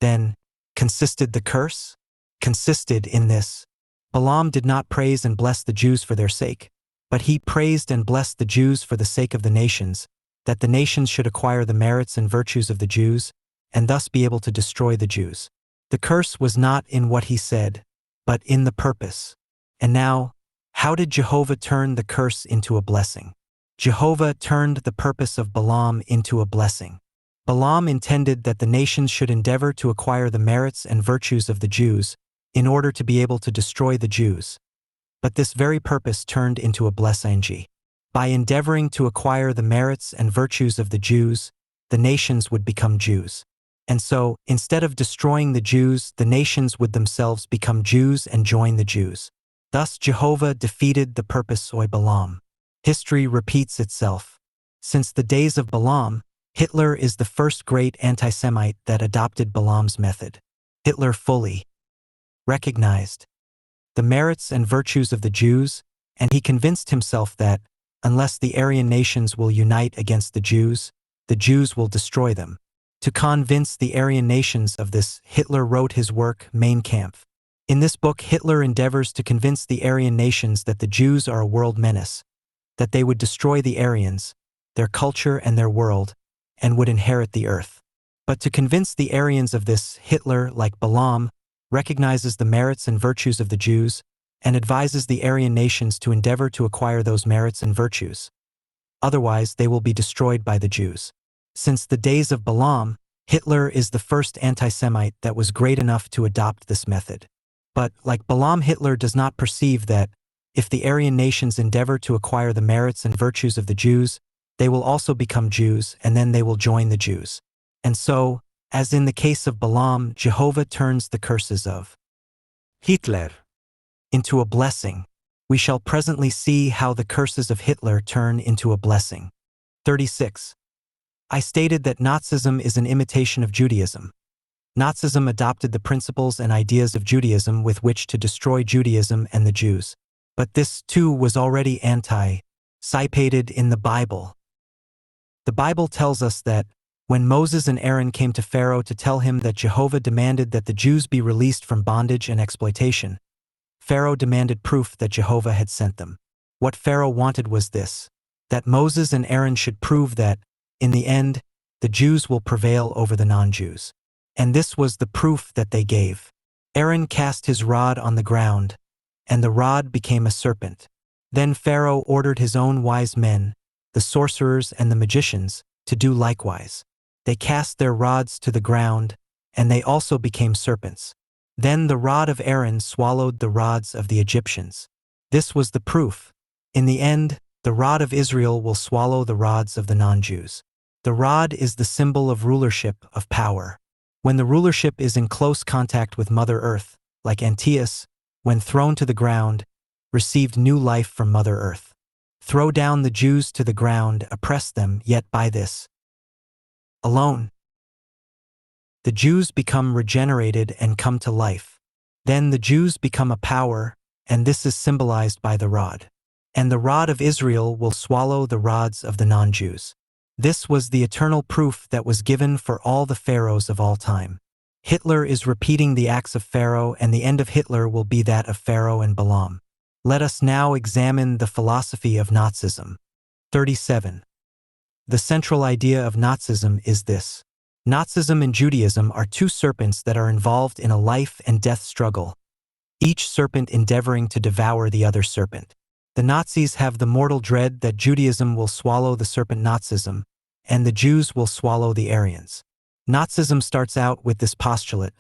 then, consisted the curse? Consisted in this: Balaam did not praise and bless the Jews for their sake, but he praised and blessed the Jews for the sake of the nations, that the nations should acquire the merits and virtues of the Jews, and thus be able to destroy the Jews. The curse was not in what he said, but in the purpose. And now, how did Jehovah turn the curse into a blessing? Jehovah turned the purpose of Balaam into a blessing. Balaam intended that the nations should endeavor to acquire the merits and virtues of the Jews in order to be able to destroy the Jews. But this very purpose turned into a blessing. By endeavoring to acquire the merits and virtues of the Jews, the nations would become Jews. And so, instead of destroying the Jews, the nations would themselves become Jews and join the Jews. Thus Jehovah defeated the purpose of Balaam. History repeats itself. Since the days of Balaam, Hitler is the first great anti-Semite that adopted Balaam's method. Hitler fully recognized the merits and virtues of the Jews, and he convinced himself that, unless the Aryan nations will unite against the Jews will destroy them. To convince the Aryan nations of this, Hitler wrote his work, Mein Kampf. In this book, Hitler endeavors to convince the Aryan nations that the Jews are a world menace, that they would destroy the Aryans, their culture and their world, and would inherit the earth. But to convince the Aryans of this, Hitler, like Balaam, recognizes the merits and virtues of the Jews and advises the Aryan nations to endeavor to acquire those merits and virtues. Otherwise, they will be destroyed by the Jews. Since the days of Balaam, Hitler is the first anti-Semite that was great enough to adopt this method. But, like Balaam, Hitler does not perceive that, if the Aryan nations endeavor to acquire the merits and virtues of the Jews, they will also become Jews, and then they will join the Jews. And so, as in the case of Balaam, Jehovah turns the curses of Hitler into a blessing. We shall presently see how the curses of Hitler turn into a blessing. 36. I stated that Nazism is an imitation of Judaism. Nazism adopted the principles and ideas of Judaism with which to destroy Judaism and the Jews. But this, too, was already anticipated in the Bible. The Bible tells us that, when Moses and Aaron came to Pharaoh to tell him that Jehovah demanded that the Jews be released from bondage and exploitation, Pharaoh demanded proof that Jehovah had sent them. What Pharaoh wanted was this: that Moses and Aaron should prove that, in the end, the Jews will prevail over the non-Jews. And this was the proof that they gave. Aaron cast his rod on the ground, and the rod became a serpent. Then Pharaoh ordered his own wise men, the sorcerers and the magicians, to do likewise. They cast their rods to the ground, and they also became serpents. Then the rod of Aaron swallowed the rods of the Egyptians. This was the proof. In the end, the rod of Israel will swallow the rods of the non-Jews. The rod is the symbol of rulership, of power. When the rulership is in close contact with Mother Earth, like Antiochus, when thrown to the ground, received new life from Mother Earth. Throw down the Jews to the ground, oppress them, yet by this alone the Jews become regenerated and come to life. Then the Jews become a power, and this is symbolized by the rod. And the rod of Israel will swallow the rods of the non-Jews. This was the eternal proof that was given for all the pharaohs of all time. Hitler is repeating the acts of Pharaoh, and the end of Hitler will be that of Pharaoh and Balaam. Let us now examine the philosophy of Nazism. 37. The central idea of Nazism is this. Nazism and Judaism are two serpents that are involved in a life and death struggle, each serpent endeavoring to devour the other serpent. The Nazis have the mortal dread that Judaism will swallow the serpent Nazism, and the Jews will swallow the Aryans. Nazism starts out with this postulate: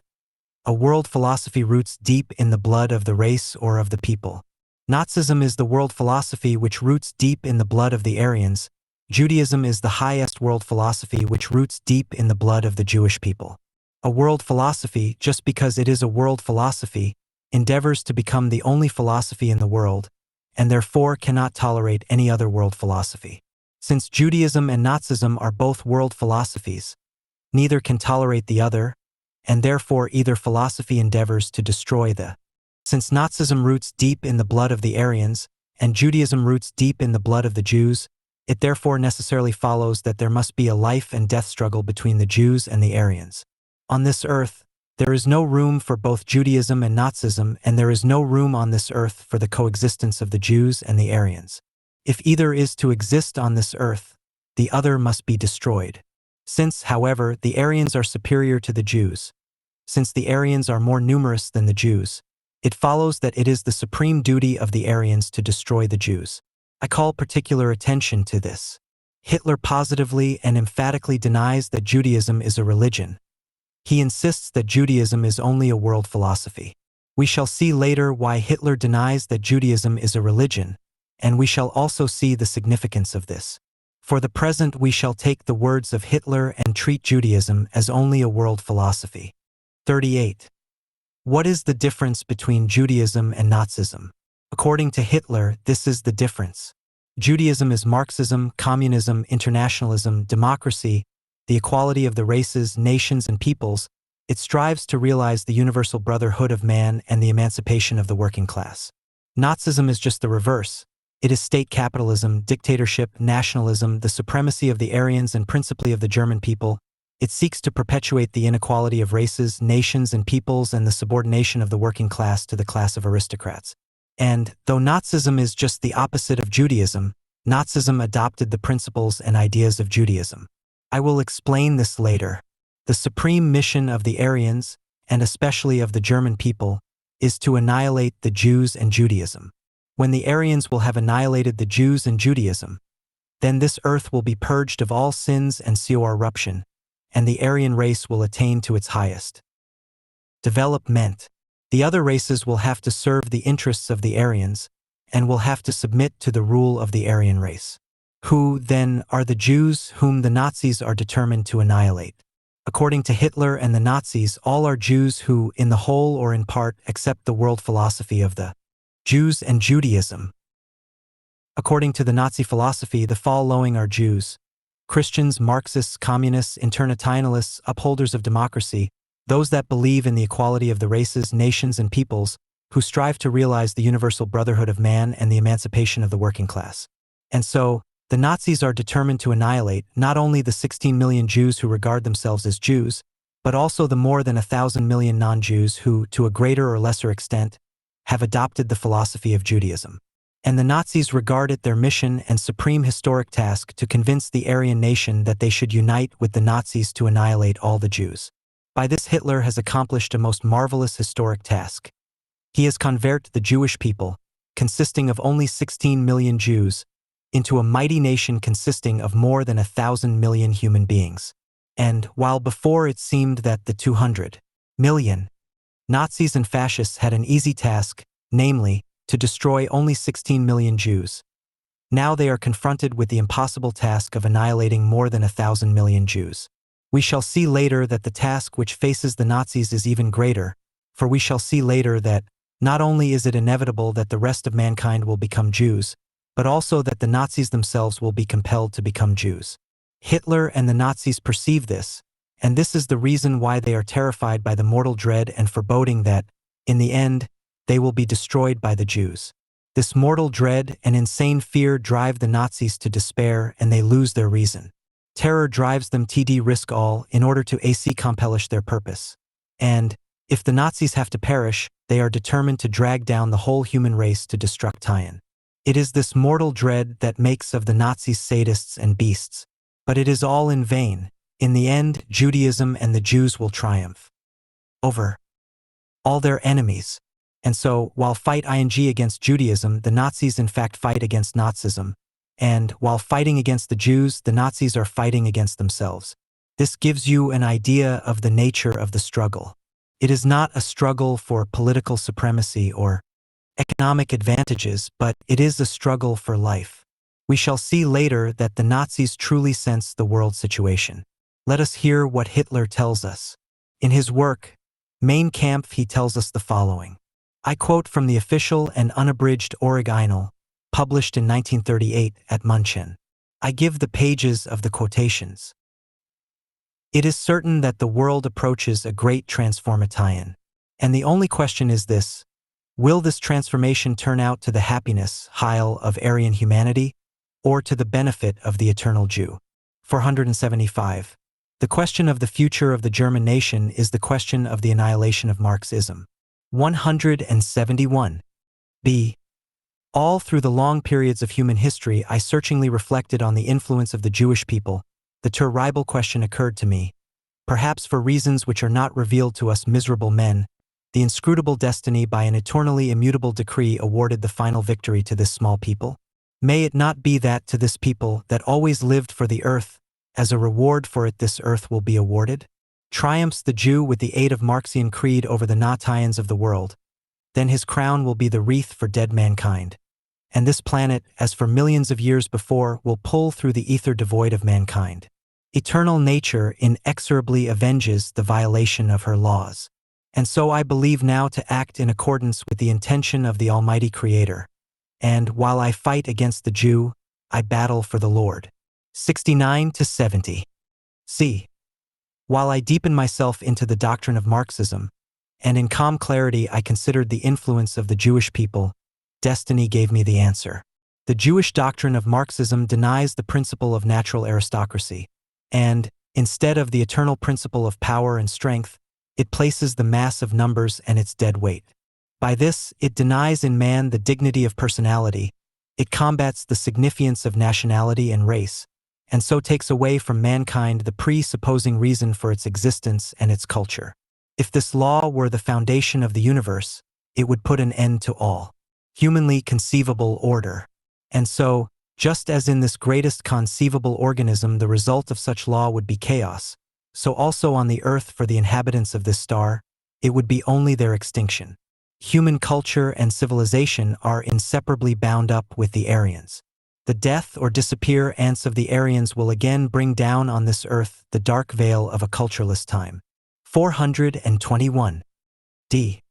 a world philosophy roots deep in the blood of the race or of the people. Nazism is the world philosophy which roots deep in the blood of the Aryans. Judaism is the highest world philosophy which roots deep in the blood of the Jewish people. A world philosophy, just because it is a world philosophy, endeavors to become the only philosophy in the world, and therefore cannot tolerate any other world philosophy. Since Judaism and Nazism are both world philosophies, neither can tolerate the other, and therefore either philosophy endeavors to destroy the. Since Nazism roots deep in the blood of the Aryans, and Judaism roots deep in the blood of the Jews, it therefore necessarily follows that there must be a life and death struggle between the Jews and the Aryans. On this earth, there is no room for both Judaism and Nazism, and there is no room on this earth for the coexistence of the Jews and the Aryans. If either is to exist on this earth, the other must be destroyed. Since, however, the Aryans are superior to the Jews, since the Aryans are more numerous than the Jews, it follows that it is the supreme duty of the Aryans to destroy the Jews. I call particular attention to this. Hitler positively and emphatically denies that Judaism is a religion. He insists that Judaism is only a world philosophy. We shall see later why Hitler denies that Judaism is a religion, and we shall also see the significance of this. For the present, we shall take the words of Hitler and treat Judaism as only a world philosophy. 38. What is the difference between Judaism and Nazism? According to Hitler, this is the difference. Judaism is Marxism, communism, internationalism, democracy, the equality of the races, nations, and peoples. It strives to realize the universal brotherhood of man and the emancipation of the working class. Nazism is just the reverse. It is state capitalism, dictatorship, nationalism, the supremacy of the Aryans and principally of the German people. It seeks to perpetuate the inequality of races, nations, and peoples and the subordination of the working class to the class of aristocrats. And, though Nazism is just the opposite of Judaism, Nazism adopted the principles and ideas of Judaism. I will explain this later. The supreme mission of the Aryans, and especially of the German people, is to annihilate the Jews and Judaism. When the Aryans will have annihilated the Jews and Judaism, then this earth will be purged of all sins and corruption, and the Aryan race will attain to its highest development. The other races will have to serve the interests of the Aryans, and will have to submit to the rule of the Aryan race. Who, then, are the Jews whom the Nazis are determined to annihilate? According to Hitler and the Nazis, all are Jews who, in the whole or in part, accept the world philosophy of the Jews and Judaism. According to the Nazi philosophy, the following are Jews: Christians, Marxists, communists, internationalists, upholders of democracy, those that believe in the equality of the races, nations, and peoples, who strive to realize the universal brotherhood of man and the emancipation of the working class. And so, the Nazis are determined to annihilate not only the 16 million Jews who regard themselves as Jews, but also the more than 1,000 million non-Jews who, to a greater or lesser extent, have adopted the philosophy of Judaism. And the Nazis regard it their mission and supreme historic task to convince the Aryan nation that they should unite with the Nazis to annihilate all the Jews. By this, Hitler has accomplished a most marvelous historic task. He has converted the Jewish people, consisting of only 16 million Jews, into a mighty nation consisting of more than 1,000 million human beings. And, while before it seemed that the 200 million Nazis and fascists had an easy task, namely, to destroy only 16 million Jews, now they are confronted with the impossible task of annihilating more than 1,000 million Jews. We shall see later that the task which faces the Nazis is even greater, for we shall see later that, not only is it inevitable that the rest of mankind will become Jews, but also that the Nazis themselves will be compelled to become Jews. Hitler and the Nazis perceive this, and this is the reason why they are terrified by the mortal dread and foreboding that, in the end, they will be destroyed by the Jews. This mortal dread and insane fear drive the Nazis to despair, and they lose their reason. Terror drives them to risk all in order to accomplish their purpose. And, if the Nazis have to perish, they are determined to drag down the whole human race to destruction. It is this mortal dread that makes of the Nazis sadists and beasts. But it is all in vain. In the end, Judaism and the Jews will triumph over all their enemies. And so, while fight against Judaism, the Nazis in fact fight against Nazism. And, while fighting against the Jews, the Nazis are fighting against themselves. This gives you an idea of the nature of the struggle. It is not a struggle for political supremacy or economic advantages, but it is a struggle for life. We shall see later that the Nazis truly sense the world situation. Let us hear what Hitler tells us. In his work, Mein Kampf, he tells us the following. I quote from the official and unabridged Original, published in 1938 at München. I give the pages of the quotations. It is certain that the world approaches a great transformation. And the only question is this: will this transformation turn out to the happiness, heil of Aryan humanity, or to the benefit of the eternal Jew? 475. The question of the future of the German nation is the question of the annihilation of Marxism. 171. b. All through the long periods of human history, I searchingly reflected on the influence of the Jewish people. The terrible question occurred to me, perhaps for reasons which are not revealed to us miserable men. The inscrutable destiny by an eternally immutable decree awarded the final victory to this small people. May it not be that to this people that always lived for the earth, as a reward for it this earth will be awarded? Triumphs the Jew with the aid of Marxian creed over the nations of the world. Then his crown will be the wreath for dead mankind. And this planet, as for millions of years before, will pull through the ether devoid of mankind. Eternal nature inexorably avenges the violation of her laws. And so I believe now to act in accordance with the intention of the Almighty Creator. And while I fight against the Jew, I battle for the Lord. 69-70. c. While I deepen myself into the doctrine of Marxism, and in calm clarity I considered the influence of the Jewish people, destiny gave me the answer. The Jewish doctrine of Marxism denies the principle of natural aristocracy, and, instead of the eternal principle of power and strength, it places the mass of numbers and its dead weight. By this, it denies in man the dignity of personality, it combats the significance of nationality and race, and so takes away from mankind the presupposing reason for its existence and its culture. If this law were the foundation of the universe, it would put an end to all humanly conceivable order. And so, just as in this greatest conceivable organism the result of such law would be chaos, so also on the earth for the inhabitants of this star, it would be only their extinction. Human culture and civilization are inseparably bound up with the Aryans. The death or disappearance of the Aryans will again bring down on this earth the dark veil of a cultureless time. 421. d.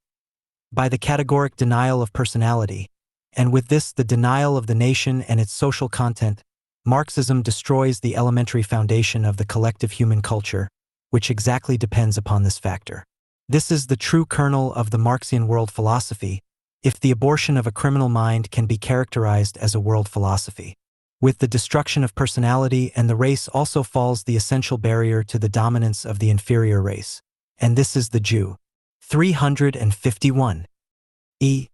By the categoric denial of personality, and with this the denial of the nation and its social content, Marxism destroys the elementary foundation of the collective human culture, which exactly depends upon this factor. This is the true kernel of the Marxian world philosophy, if the abortion of a criminal mind can be characterized as a world philosophy. With the destruction of personality and the race also falls the essential barrier to the dominance of the inferior race, and this is the Jew. 351. e.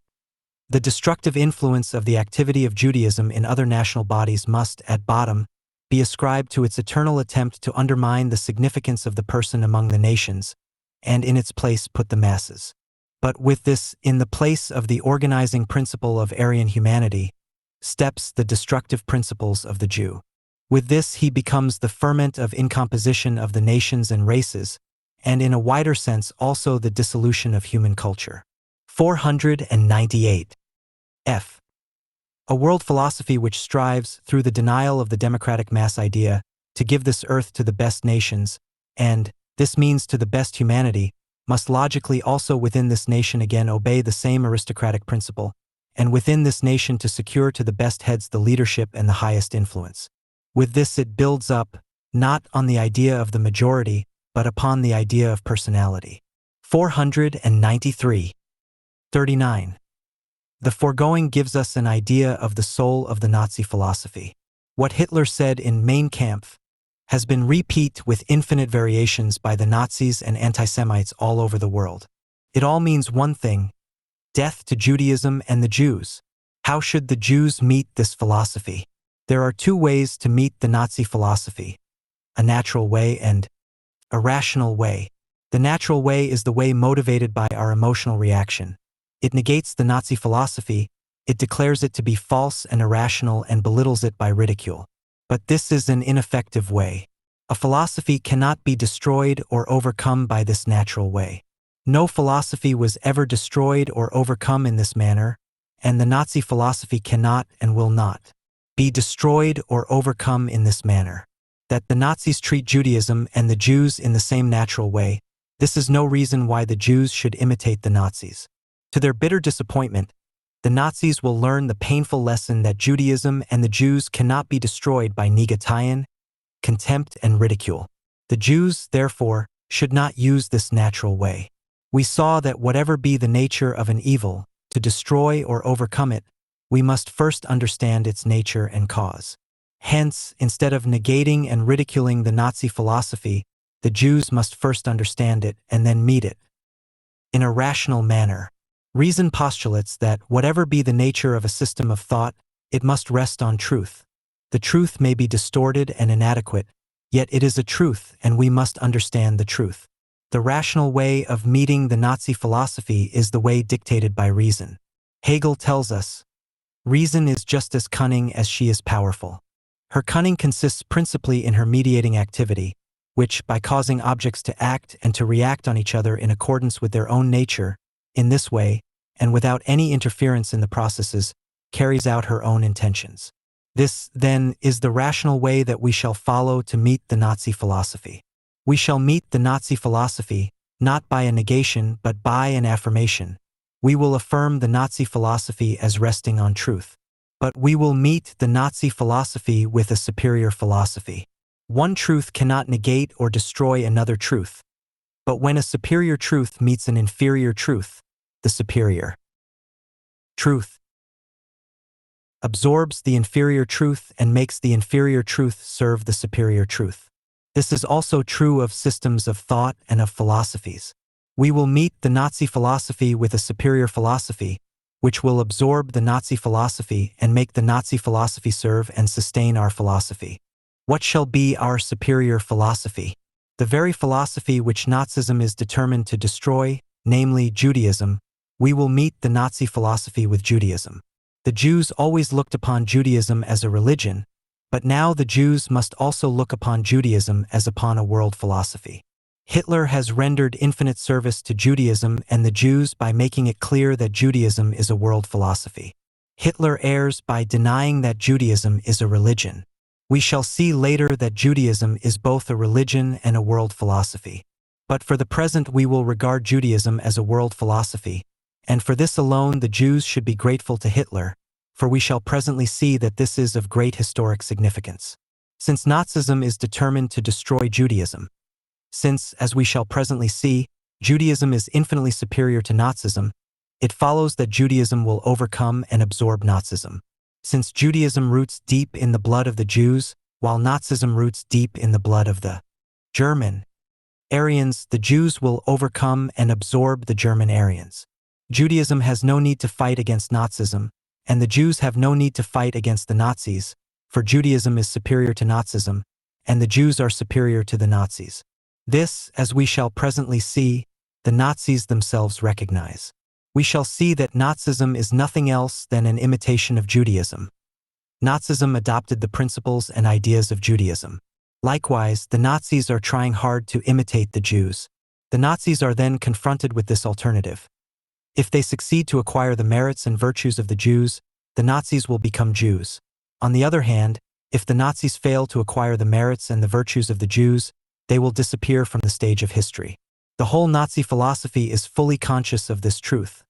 The destructive influence of the activity of Judaism in other national bodies must, at bottom, be ascribed to its eternal attempt to undermine the significance of the person among the nations, and in its place put the masses. But with this, in the place of the organizing principle of Aryan humanity, steps the destructive principles of the Jew. With this he becomes the ferment of incomposition of the nations and races, and in a wider sense also the dissolution of human culture. 498. f. A world philosophy which strives, through the denial of the democratic mass idea, to give this earth to the best nations, and, this means to the best humanity, must logically also within this nation again obey the same aristocratic principle, and within this nation to secure to the best heads the leadership and the highest influence. With this it builds up, not on the idea of the majority, but upon the idea of personality. 493. 39. The foregoing gives us an idea of the soul of the Nazi philosophy. What Hitler said in Mein Kampf, has been repeat with infinite variations by the Nazis and anti-Semites all over the world. It all means one thing: death to Judaism and the Jews. How should the Jews meet this philosophy? There are two ways to meet the Nazi philosophy: a natural way and a rational way. The natural way is the way motivated by our emotional reaction. It negates the Nazi philosophy, it declares it to be false and irrational and belittles it by ridicule. But this is an ineffective way. A philosophy cannot be destroyed or overcome by this natural way. No philosophy was ever destroyed or overcome in this manner, and the Nazi philosophy cannot and will not be destroyed or overcome in this manner. That the Nazis treat Judaism and the Jews in the same natural way, this is no reason why the Jews should imitate the Nazis. To their bitter disappointment, the Nazis will learn the painful lesson that Judaism and the Jews cannot be destroyed by negation, contempt, and ridicule. The Jews, therefore, should not use this natural way. We saw that whatever be the nature of an evil, to destroy or overcome it, we must first understand its nature and cause. Hence, instead of negating and ridiculing the Nazi philosophy, the Jews must first understand it and then meet it in a rational manner. Reason postulates that whatever be the nature of a system of thought, it must rest on truth. The truth may be distorted and inadequate, yet it is a truth and we must understand the truth. The rational way of meeting the Nazi philosophy is the way dictated by reason. Hegel tells us, reason is just as cunning as she is powerful. Her cunning consists principally in her mediating activity, which, by causing objects to act and to react on each other in accordance with their own nature, in this way, and without any interference in the processes, carries out her own intentions. This, then, is the rational way that we shall follow to meet the Nazi philosophy. We shall meet the Nazi philosophy, not by a negation but by an affirmation. We will affirm the Nazi philosophy as resting on truth. But we will meet the Nazi philosophy with a superior philosophy. One truth cannot negate or destroy another truth. But when a superior truth meets an inferior truth, the superior truth absorbs the inferior truth and makes the inferior truth serve the superior truth. This is also true of systems of thought and of philosophies. We will meet the Nazi philosophy with a superior philosophy, which will absorb the Nazi philosophy and make the Nazi philosophy serve and sustain our philosophy. What shall be our superior philosophy? The very philosophy which Nazism is determined to destroy, namely Judaism. We will meet the Nazi philosophy with Judaism. The Jews always looked upon Judaism as a religion, but now the Jews must also look upon Judaism as upon a world philosophy. Hitler has rendered infinite service to Judaism and the Jews by making it clear that Judaism is a world philosophy. Hitler errs by denying that Judaism is a religion. We shall see later that Judaism is both a religion and a world philosophy. But for the present we will regard Judaism as a world philosophy, and for this alone the Jews should be grateful to Hitler, for we shall presently see that this is of great historic significance. Since Nazism is determined to destroy Judaism, since, as we shall presently see, Judaism is infinitely superior to Nazism, it follows that Judaism will overcome and absorb Nazism. Since Judaism roots deep in the blood of the Jews, while Nazism roots deep in the blood of the German Aryans, the Jews will overcome and absorb the German Aryans. Judaism has no need to fight against Nazism, and the Jews have no need to fight against the Nazis, for Judaism is superior to Nazism, and the Jews are superior to the Nazis. This, as we shall presently see, the Nazis themselves recognize. We shall see that Nazism is nothing else than an imitation of Judaism. Nazism adopted the principles and ideas of Judaism. Likewise, the Nazis are trying hard to imitate the Jews. The Nazis are then confronted with this alternative. If they succeed to acquire the merits and virtues of the Jews, the Nazis will become Jews. On the other hand, if the Nazis fail to acquire the merits and the virtues of the Jews, they will disappear from the stage of history. The whole Nazi philosophy is fully conscious of this truth.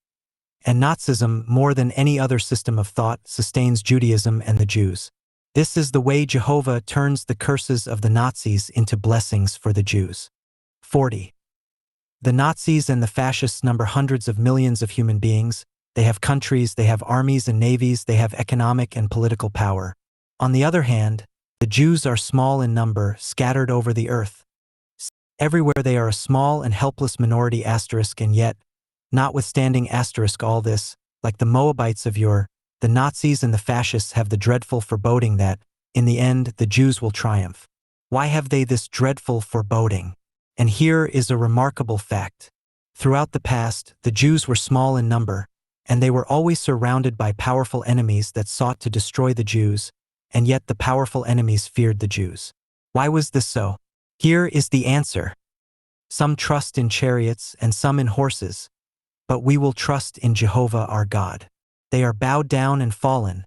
And Nazism, more than any other system of thought, sustains Judaism and the Jews. This is the way Jehovah turns the curses of the Nazis into blessings for the Jews. 40. The Nazis and the fascists number hundreds of millions of human beings. They have countries, they have armies and navies, they have economic and political power. On the other hand, The Jews are small in number, scattered over the earth. Everywhere they are a small and helpless minority asterisk, and yet, notwithstanding asterisk all this, like the Moabites of yore, the Nazis and the fascists have the dreadful foreboding that, in the end, the Jews will triumph. Why have they this dreadful foreboding? And here is a remarkable fact. Throughout the past, the Jews were small in number, and they were always surrounded by powerful enemies that sought to destroy the Jews, and yet the powerful enemies feared the Jews. Why was this so? Here is the answer. Some trust in chariots and some in horses, but we will trust in Jehovah our God. They are bowed down and fallen,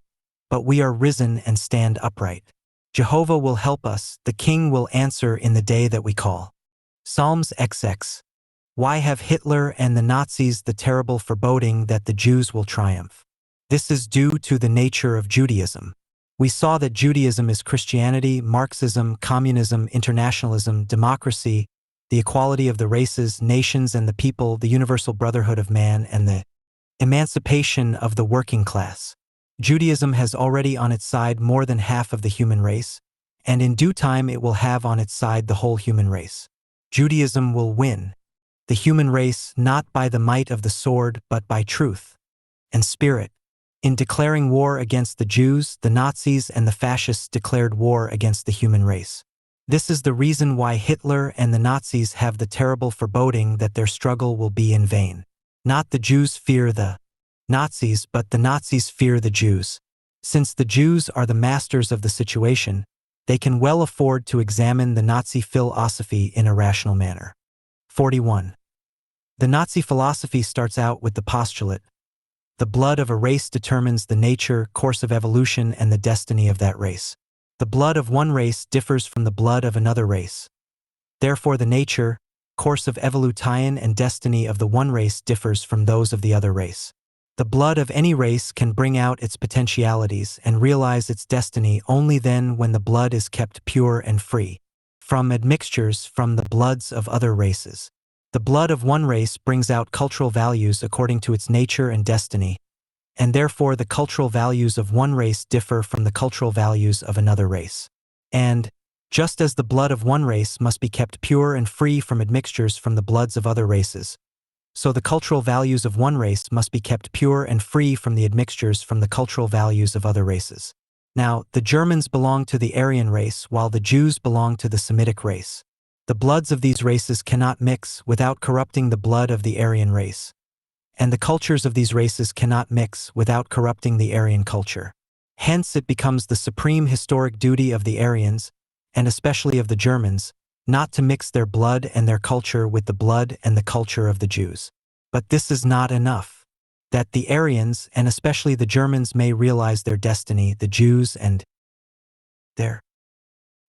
but we are risen and stand upright. Jehovah will help us, the King will answer in the day that we call. Psalms XX. Why have Hitler and the Nazis the terrible foreboding that the Jews will triumph? This is due to the nature of Judaism. We saw that Judaism is Christianity, Marxism, communism, internationalism, democracy, the equality of the races, nations, and the people, the universal brotherhood of man, and the emancipation of the working class. Judaism has already on its side more than half of the human race, and in due time it will have on its side the whole human race. Judaism will win. The human race not by the might of the sword but by truth and spirit. In declaring war against the Jews, the Nazis and the fascists declared war against the human race. This is the reason why Hitler and the Nazis have the terrible foreboding that their struggle will be in vain. Not the Jews fear the Nazis, but the Nazis fear the Jews. Since the Jews are the masters of the situation, they can well afford to examine the Nazi philosophy in a rational manner. 41. The Nazi philosophy starts out with the postulate: the blood of a race determines the nature, course of evolution, and the destiny of that race. The blood of one race differs from the blood of another race. Therefore, the nature, course of evolution, and destiny of the one race differs from those of the other race. The blood of any race can bring out its potentialities and realize its destiny only then when the blood is kept pure and free from admixtures from the bloods of other races. The blood of one race brings out cultural values according to its nature and destiny, and therefore the cultural values of one race differ from the cultural values of another race. And, just as the blood of one race must be kept pure and free from admixtures from the bloods of other races, so the cultural values of one race must be kept pure and free from the admixtures from the cultural values of other races. Now, the Germans belong to the Aryan race while the Jews belong to the Semitic race. The bloods of these races cannot mix without corrupting the blood of the Aryan race, and the cultures of these races cannot mix without corrupting the Aryan culture. Hence it becomes the supreme historic duty of the Aryans, and especially of the Germans, not to mix their blood and their culture with the blood and the culture of the Jews. But this is not enough. That the Aryans, and especially the Germans, may realize their destiny, the Jews and their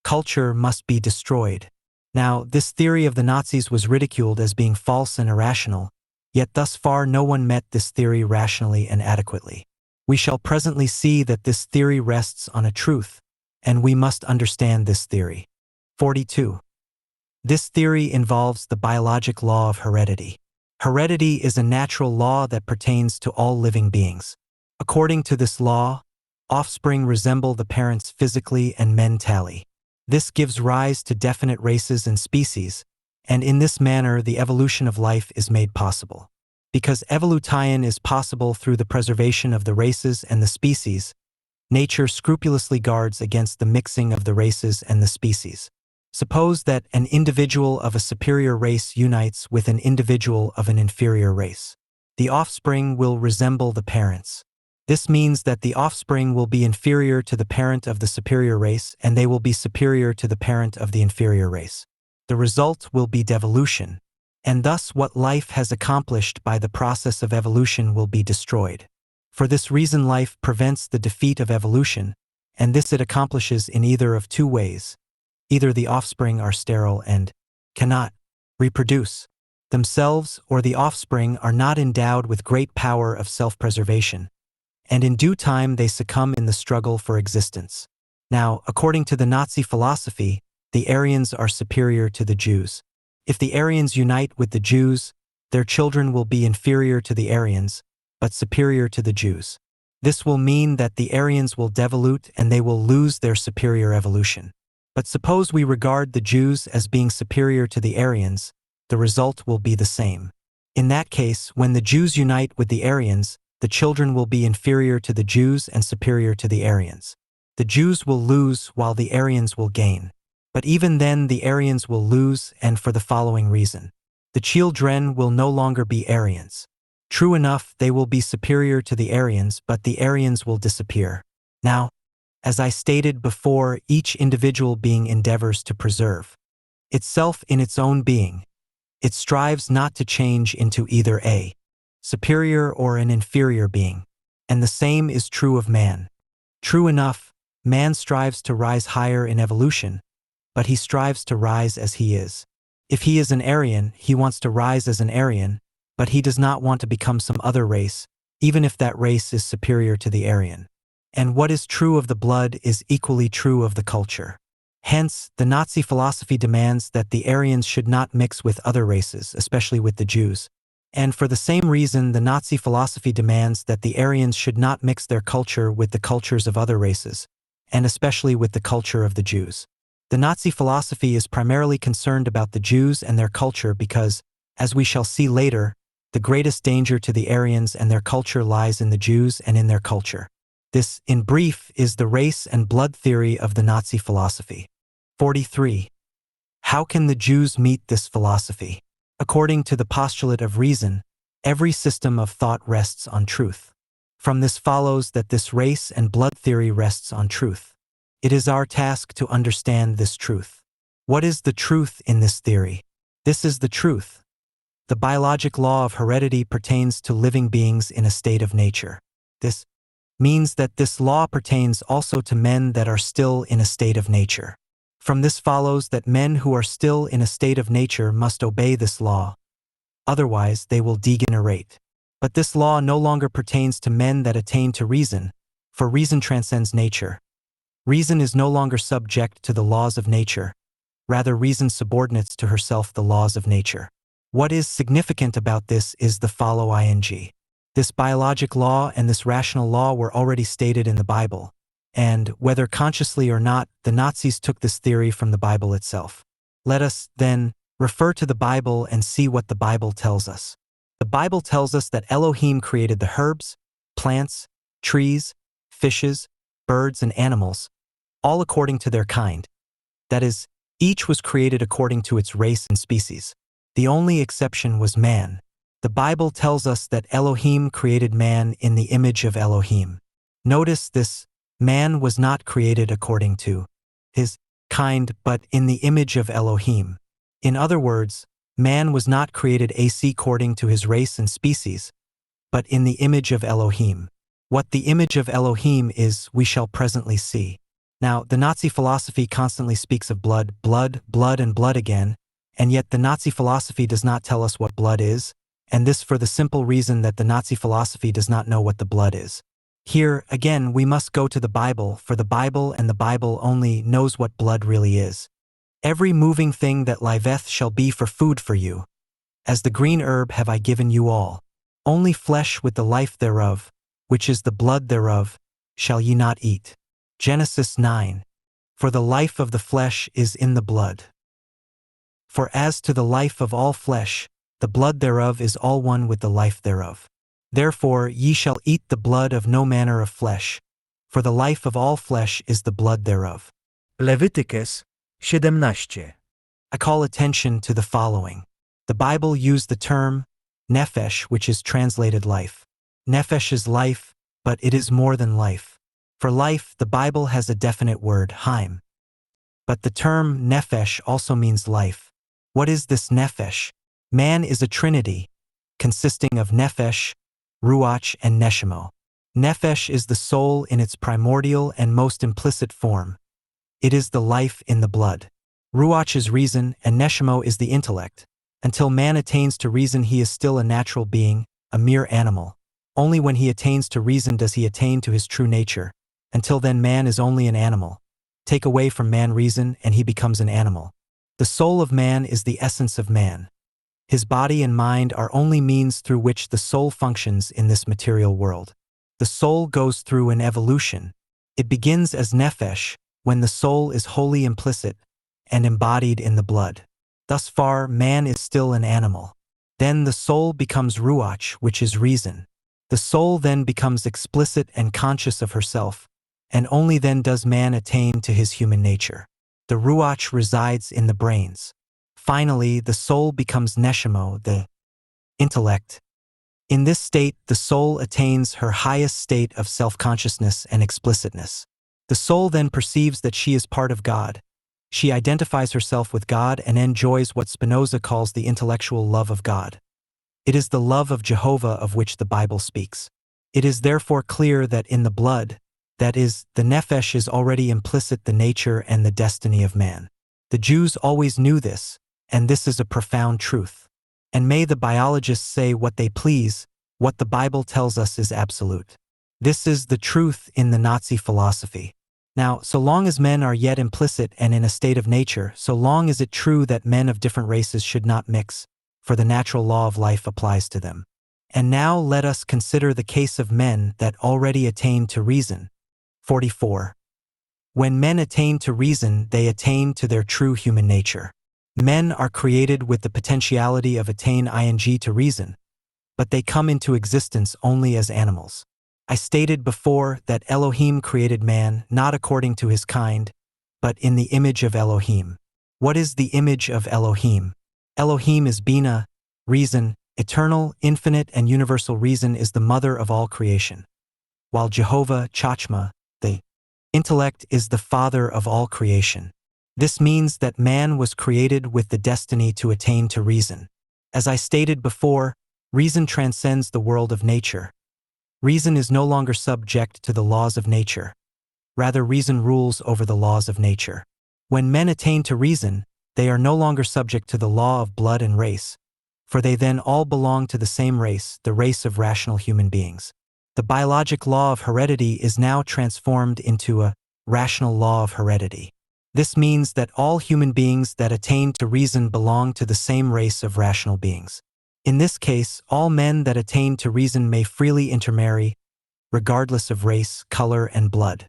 culture must be destroyed. Now, this theory of the Nazis was ridiculed as being false and irrational, yet thus far no one met this theory rationally and adequately. We shall presently see that this theory rests on a truth, and we must understand this theory. 42. This theory involves the biologic law of heredity. Heredity is a natural law that pertains to all living beings. According to this law, offspring resemble the parents physically and mentally. This gives rise to definite races and species, and in this manner the evolution of life is made possible. Because evolution is possible through the preservation of the races and the species, nature scrupulously guards against the mixing of the races and the species. Suppose that an individual of a superior race unites with an individual of an inferior race. The offspring will resemble the parents. This means that the offspring will be inferior to the parent of the superior race, and they will be superior to the parent of the inferior race. The result will be devolution, and thus what life has accomplished by the process of evolution will be destroyed. For this reason life prevents the defeat of evolution, and this it accomplishes in either of two ways. Either the offspring are sterile and cannot reproduce themselves, or the offspring are not endowed with great power of self-preservation, and in due time they succumb in the struggle for existence. Now, according to the Nazi philosophy, the Aryans are superior to the Jews. If the Aryans unite with the Jews, their children will be inferior to the Aryans, but superior to the Jews. This will mean that the Aryans will devolute and they will lose their superior evolution. But suppose we regard the Jews as being superior to the Aryans, the result will be the same. In that case, when the Jews unite with the Aryans, the children will be inferior to the Jews and superior to the Aryans. The Jews will lose while the Aryans will gain. But even then the Aryans will lose, and for the following reason. The children will no longer be Aryans. True enough, they will be superior to the Aryans, but the Aryans will disappear. Now, as I stated before, each individual being endeavors to preserve itself in its own being. It strives not to change into either a superior or an inferior being. And the same is true of man. True enough, man strives to rise higher in evolution, but he strives to rise as he is. If he is an Aryan, he wants to rise as an Aryan, but he does not want to become some other race, even if that race is superior to the Aryan. And what is true of the blood is equally true of the culture. Hence, the Nazi philosophy demands that the Aryans should not mix with other races, especially with the Jews. And for the same reason, the Nazi philosophy demands that the Aryans should not mix their culture with the cultures of other races, and especially with the culture of the Jews. The Nazi philosophy is primarily concerned about the Jews and their culture because, as we shall see later, the greatest danger to the Aryans and their culture lies in the Jews and in their culture. This, in brief, is the race and blood theory of the Nazi philosophy. 43. How can the Jews meet this philosophy? According to the postulate of reason, every system of thought rests on truth. From this follows that this race and blood theory rests on truth. It is our task to understand this truth. What is the truth in this theory? This is the truth. The biologic law of heredity pertains to living beings in a state of nature. This means that this law pertains also to men that are still in a state of nature. From this follows that men who are still in a state of nature must obey this law. Otherwise, they will degenerate. But this law no longer pertains to men that attain to reason, for reason transcends nature. Reason is no longer subject to the laws of nature. Rather, reason subordinates to herself the laws of nature. What is significant about this is the following. This biologic law and this rational law were already stated in the Bible. And, whether consciously or not, the Nazis took this theory from the Bible itself. Let us, then, refer to the Bible and see what the Bible tells us. The Bible tells us that Elohim created the herbs, plants, trees, fishes, birds, and animals, all according to their kind. That is, each was created according to its race and species. The only exception was man. The Bible tells us that Elohim created man in the image of Elohim. Notice this. Man was not created according to his kind, but in the image of Elohim. In other words, man was not created according to his race and species, but in the image of Elohim. What the image of Elohim is, we shall presently see. Now, the Nazi philosophy constantly speaks of blood, blood, blood, and blood again, and yet the Nazi philosophy does not tell us what blood is, and this for the simple reason that the Nazi philosophy does not know what the blood is. Here, again, we must go to the Bible, for the Bible and the Bible only knows what blood really is. Every moving thing that liveth shall be for food for you. As the green herb have I given you all. Only flesh with the life thereof, which is the blood thereof, shall ye not eat. Genesis 9. For the life of the flesh is in the blood. For as to the life of all flesh, the blood thereof is all one with the life thereof. Therefore ye shall eat the blood of no manner of flesh, for the life of all flesh is the blood thereof. Leviticus 17. I call attention to the following. The Bible used the term nephesh, which is translated life. Nephesh is life, but it is more than life. For life, the Bible has a definite word, haim. But the term nephesh also means life. What is this nephesh? Man is a trinity, consisting of nephesh, ruach, and neshama. Nephesh is the soul in its primordial and most implicit form. It is the life in the blood. Ruach is reason, and neshama is the intellect. Until man attains to reason, he is still a natural being, a mere animal. Only when he attains to reason does he attain to his true nature. Until then, man is only an animal. Take away from man reason, and he becomes an animal. The soul of man is the essence of man. His body and mind are only means through which the soul functions in this material world. The soul goes through an evolution. It begins as nefesh, when the soul is wholly implicit and embodied in the blood. Thus far, man is still an animal. Then the soul becomes ruach, which is reason. The soul then becomes explicit and conscious of herself, and only then does man attain to his human nature. The ruach resides in the brains. Finally, the soul becomes neshamo, the intellect. In this state, the soul attains her highest state of self-consciousness and explicitness. The soul then perceives that she is part of God. She identifies herself with God and enjoys what Spinoza calls the intellectual love of God. It is the love of Jehovah of which the Bible speaks. It is therefore clear that in the blood, that is, the nefesh, is already implicit the nature and the destiny of man. The Jews always knew this, and this is a profound truth. And may the biologists say what they please, what the Bible tells us is absolute. This is the truth in the Nazi philosophy. Now, so long as men are yet implicit and in a state of nature, so long is it true that men of different races should not mix, for the natural law of life applies to them. And now let us consider the case of men that already attain to reason. 44. When men attain to reason, they attain to their true human nature. Men are created with the potentiality of attain ing to reason, but they come into existence only as animals. I stated before that Elohim created man not according to his kind, but in the image of Elohim. What is the image of Elohim? Elohim is Bina, reason, eternal, infinite, and universal reason is the mother of all creation, while Jehovah, Chachma, the intellect, is the father of all creation. This means that man was created with the destiny to attain to reason. As I stated before, reason transcends the world of nature. Reason is no longer subject to the laws of nature. Rather, reason rules over the laws of nature. When men attain to reason, they are no longer subject to the law of blood and race, for they then all belong to the same race, the race of rational human beings. The biologic law of heredity is now transformed into a rational law of heredity. This means that all human beings that attain to reason belong to the same race of rational beings. In this case, all men that attain to reason may freely intermarry, regardless of race, color, and blood.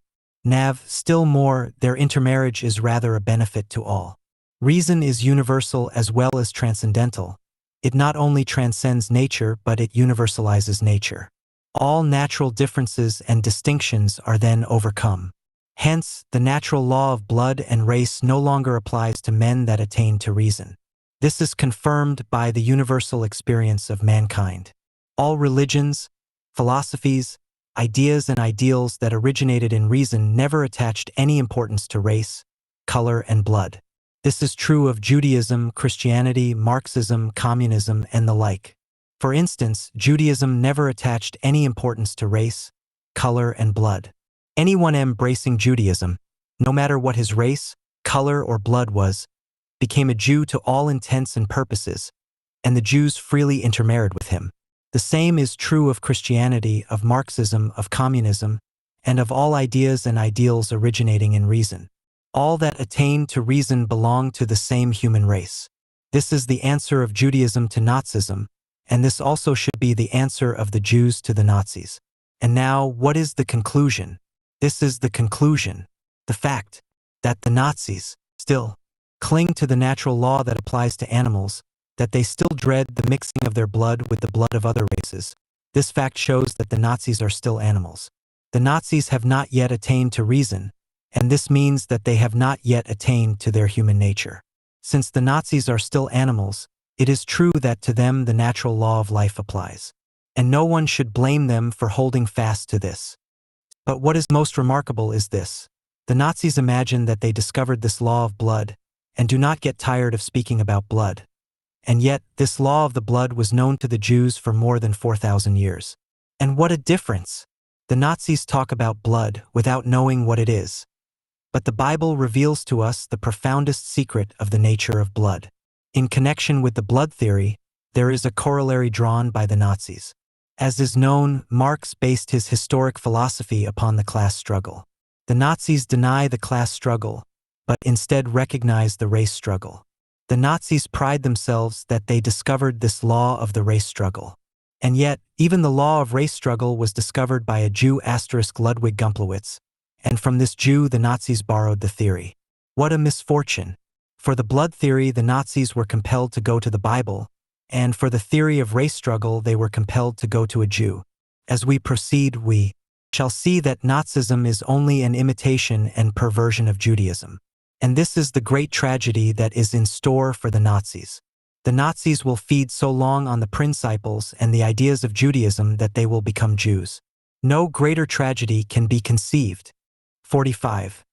Still more, their intermarriage is rather a benefit to all. Reason is universal as well as transcendental. It not only transcends nature, but it universalizes nature. All natural differences and distinctions are then overcome. Hence, the natural law of blood and race no longer applies to men that attain to reason. This is confirmed by the universal experience of mankind. All religions, philosophies, ideas, and ideals that originated in reason never attached any importance to race, color, and blood. This is true of Judaism, Christianity, Marxism, communism, and the like. For instance, Judaism never attached any importance to race, color, and blood. Anyone embracing Judaism, no matter what his race, color, or blood was, became a Jew to all intents and purposes, and the Jews freely intermarried with him. The same is true of Christianity, of Marxism, of communism, and of all ideas and ideals originating in reason. All that attain to reason belong to the same human race. This is the answer of Judaism to Nazism, and this also should be the answer of the Jews to the Nazis. And now, what is the conclusion? This is the conclusion. The fact that the Nazis still cling to the natural law that applies to animals, that they still dread the mixing of their blood with the blood of other races. This fact shows that the Nazis are still animals. The Nazis have not yet attained to reason, and this means that they have not yet attained to their human nature. Since the Nazis are still animals, it is true that to them the natural law of life applies, and no one should blame them for holding fast to this. But what is most remarkable is this. The Nazis imagine that they discovered this law of blood, and do not get tired of speaking about blood. And yet, this law of the blood was known to the Jews for more than 4,000 years. And what a difference! The Nazis talk about blood without knowing what it is. But the Bible reveals to us the profoundest secret of the nature of blood. In connection with the blood theory, there is a corollary drawn by the Nazis. As is known, Marx based his historic philosophy upon the class struggle. The Nazis deny the class struggle, but instead recognize the race struggle. The Nazis pride themselves that they discovered this law of the race struggle. And yet, even the law of race struggle was discovered by a Jew Ludwig Gumplowitz, and from this Jew the Nazis borrowed the theory. What a misfortune! For the blood theory, the Nazis were compelled to go to the Bible, and for the theory of race struggle, they were compelled to go to a Jew. As we proceed, we shall see that Nazism is only an imitation and perversion of Judaism. And this is the great tragedy that is in store for the Nazis. The Nazis will feed so long on the principles and the ideas of Judaism that they will become Jews. No greater tragedy can be conceived. 45.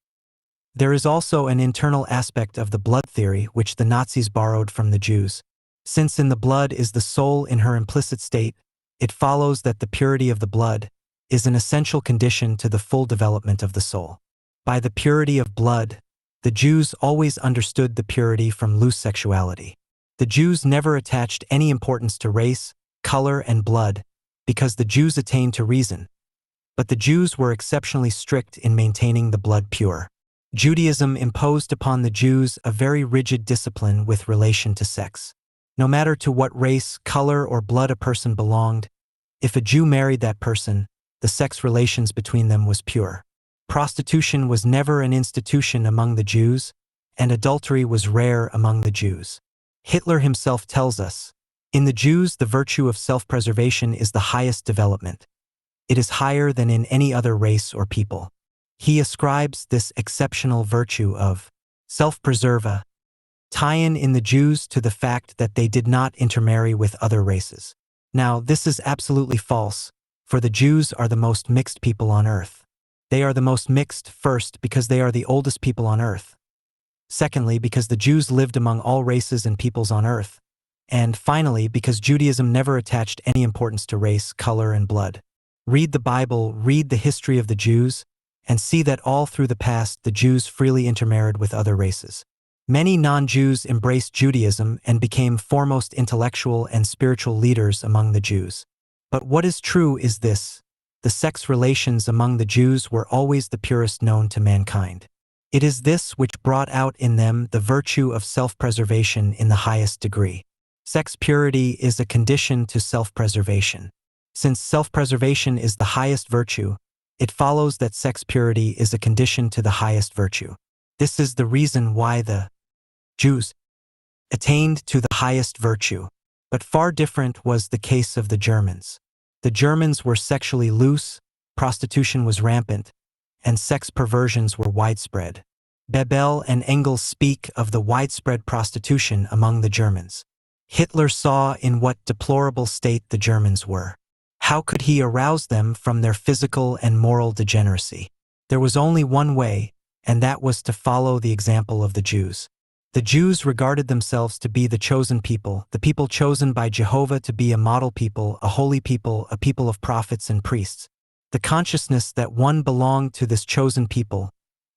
There is also an internal aspect of the blood theory which the Nazis borrowed from the Jews. Since in the blood is the soul in her implicit state, it follows that the purity of the blood is an essential condition to the full development of the soul. By the purity of blood, the Jews always understood the purity from loose sexuality. The Jews never attached any importance to race, color, and blood, because the Jews attained to reason. But the Jews were exceptionally strict in maintaining the blood pure. Judaism imposed upon the Jews a very rigid discipline with relation to sex. No matter to what race, color, or blood a person belonged, if a Jew married that person, the sex relations between them was pure. Prostitution was never an institution among the Jews, and adultery was rare among the Jews. Hitler himself tells us, in the Jews the virtue of self-preservation is the highest development. It is higher than in any other race or people. He ascribes this exceptional virtue of self-preserva tie-in in the Jews to the fact that they did not intermarry with other races. Now, this is absolutely false, for the Jews are the most mixed people on earth. They are the most mixed, first, because they are the oldest people on earth. Secondly, because the Jews lived among all races and peoples on earth. And finally, because Judaism never attached any importance to race, color, and blood. Read the Bible, read the history of the Jews, and see that all through the past the Jews freely intermarried with other races. Many non-Jews embraced Judaism and became foremost intellectual and spiritual leaders among the Jews. But what is true is this: the sex relations among the Jews were always the purest known to mankind. It is this which brought out in them the virtue of self-preservation in the highest degree. Sex purity is a condition to self-preservation. Since self-preservation is the highest virtue, it follows that sex purity is a condition to the highest virtue. This is the reason why the Jews attained to the highest virtue. But far different was the case of the Germans. The Germans were sexually loose, prostitution was rampant, and sex perversions were widespread. Bebel and Engels speak of the widespread prostitution among the Germans. Hitler saw in what deplorable state the Germans were. How could he arouse them from their physical and moral degeneracy? There was only one way, and that was to follow the example of the Jews. The Jews regarded themselves to be the chosen people, the people chosen by Jehovah to be a model people, a holy people, a people of prophets and priests. The consciousness that one belonged to this chosen people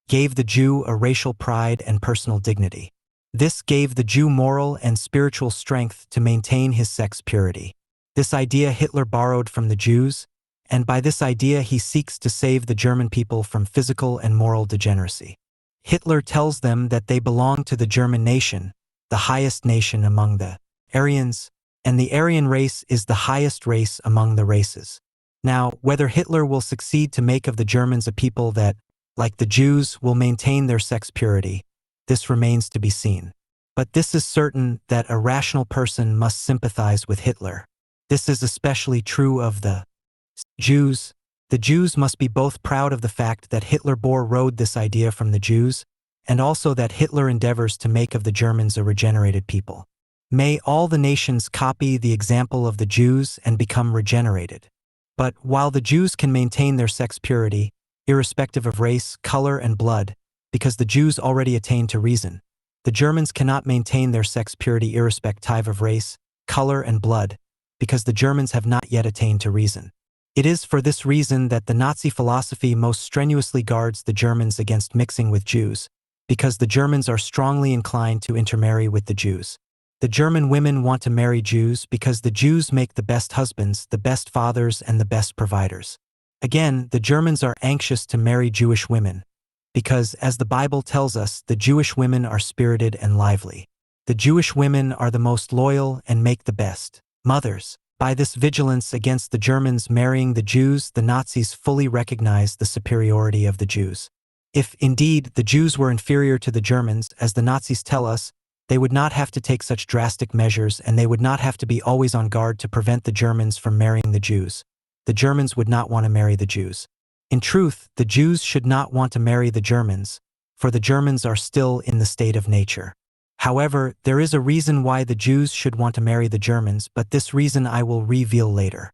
gave the Jew a racial pride and personal dignity. This gave the Jew moral and spiritual strength to maintain his sex purity. This idea Hitler borrowed from the Jews, and by this idea he seeks to save the German people from physical and moral degeneracy. Hitler tells them that they belong to the German nation, the highest nation among the Aryans, and the Aryan race is the highest race among the races. Now, whether Hitler will succeed to make of the Germans a people that, like the Jews, will maintain their sex purity, this remains to be seen. But this is certain that a rational person must sympathize with Hitler. This is especially true of the Jews. The Jews must be both proud of the fact that Hitler borrowed this idea from the Jews, and also that Hitler endeavors to make of the Germans a regenerated people. May all the nations copy the example of the Jews and become regenerated. But while the Jews can maintain their sex purity, irrespective of race, color, and blood, because the Jews already attained to reason, the Germans cannot maintain their sex purity irrespective of race, color, and blood, because the Germans have not yet attained to reason. It is for this reason that the Nazi philosophy most strenuously guards the Germans against mixing with Jews, because the Germans are strongly inclined to intermarry with the Jews. The German women want to marry Jews because the Jews make the best husbands, the best fathers, and the best providers. Again, the Germans are anxious to marry Jewish women, because, as the Bible tells us, the Jewish women are spirited and lively. The Jewish women are the most loyal and make the best mothers. By this vigilance against the Germans marrying the Jews, the Nazis fully recognized the superiority of the Jews. If, indeed, the Jews were inferior to the Germans, as the Nazis tell us, they would not have to take such drastic measures, and they would not have to be always on guard to prevent the Germans from marrying the Jews. The Germans would not want to marry the Jews. In truth, the Jews should not want to marry the Germans, for the Germans are still in the state of nature. However, there is a reason why the Jews should want to marry the Germans, but this reason I will reveal later.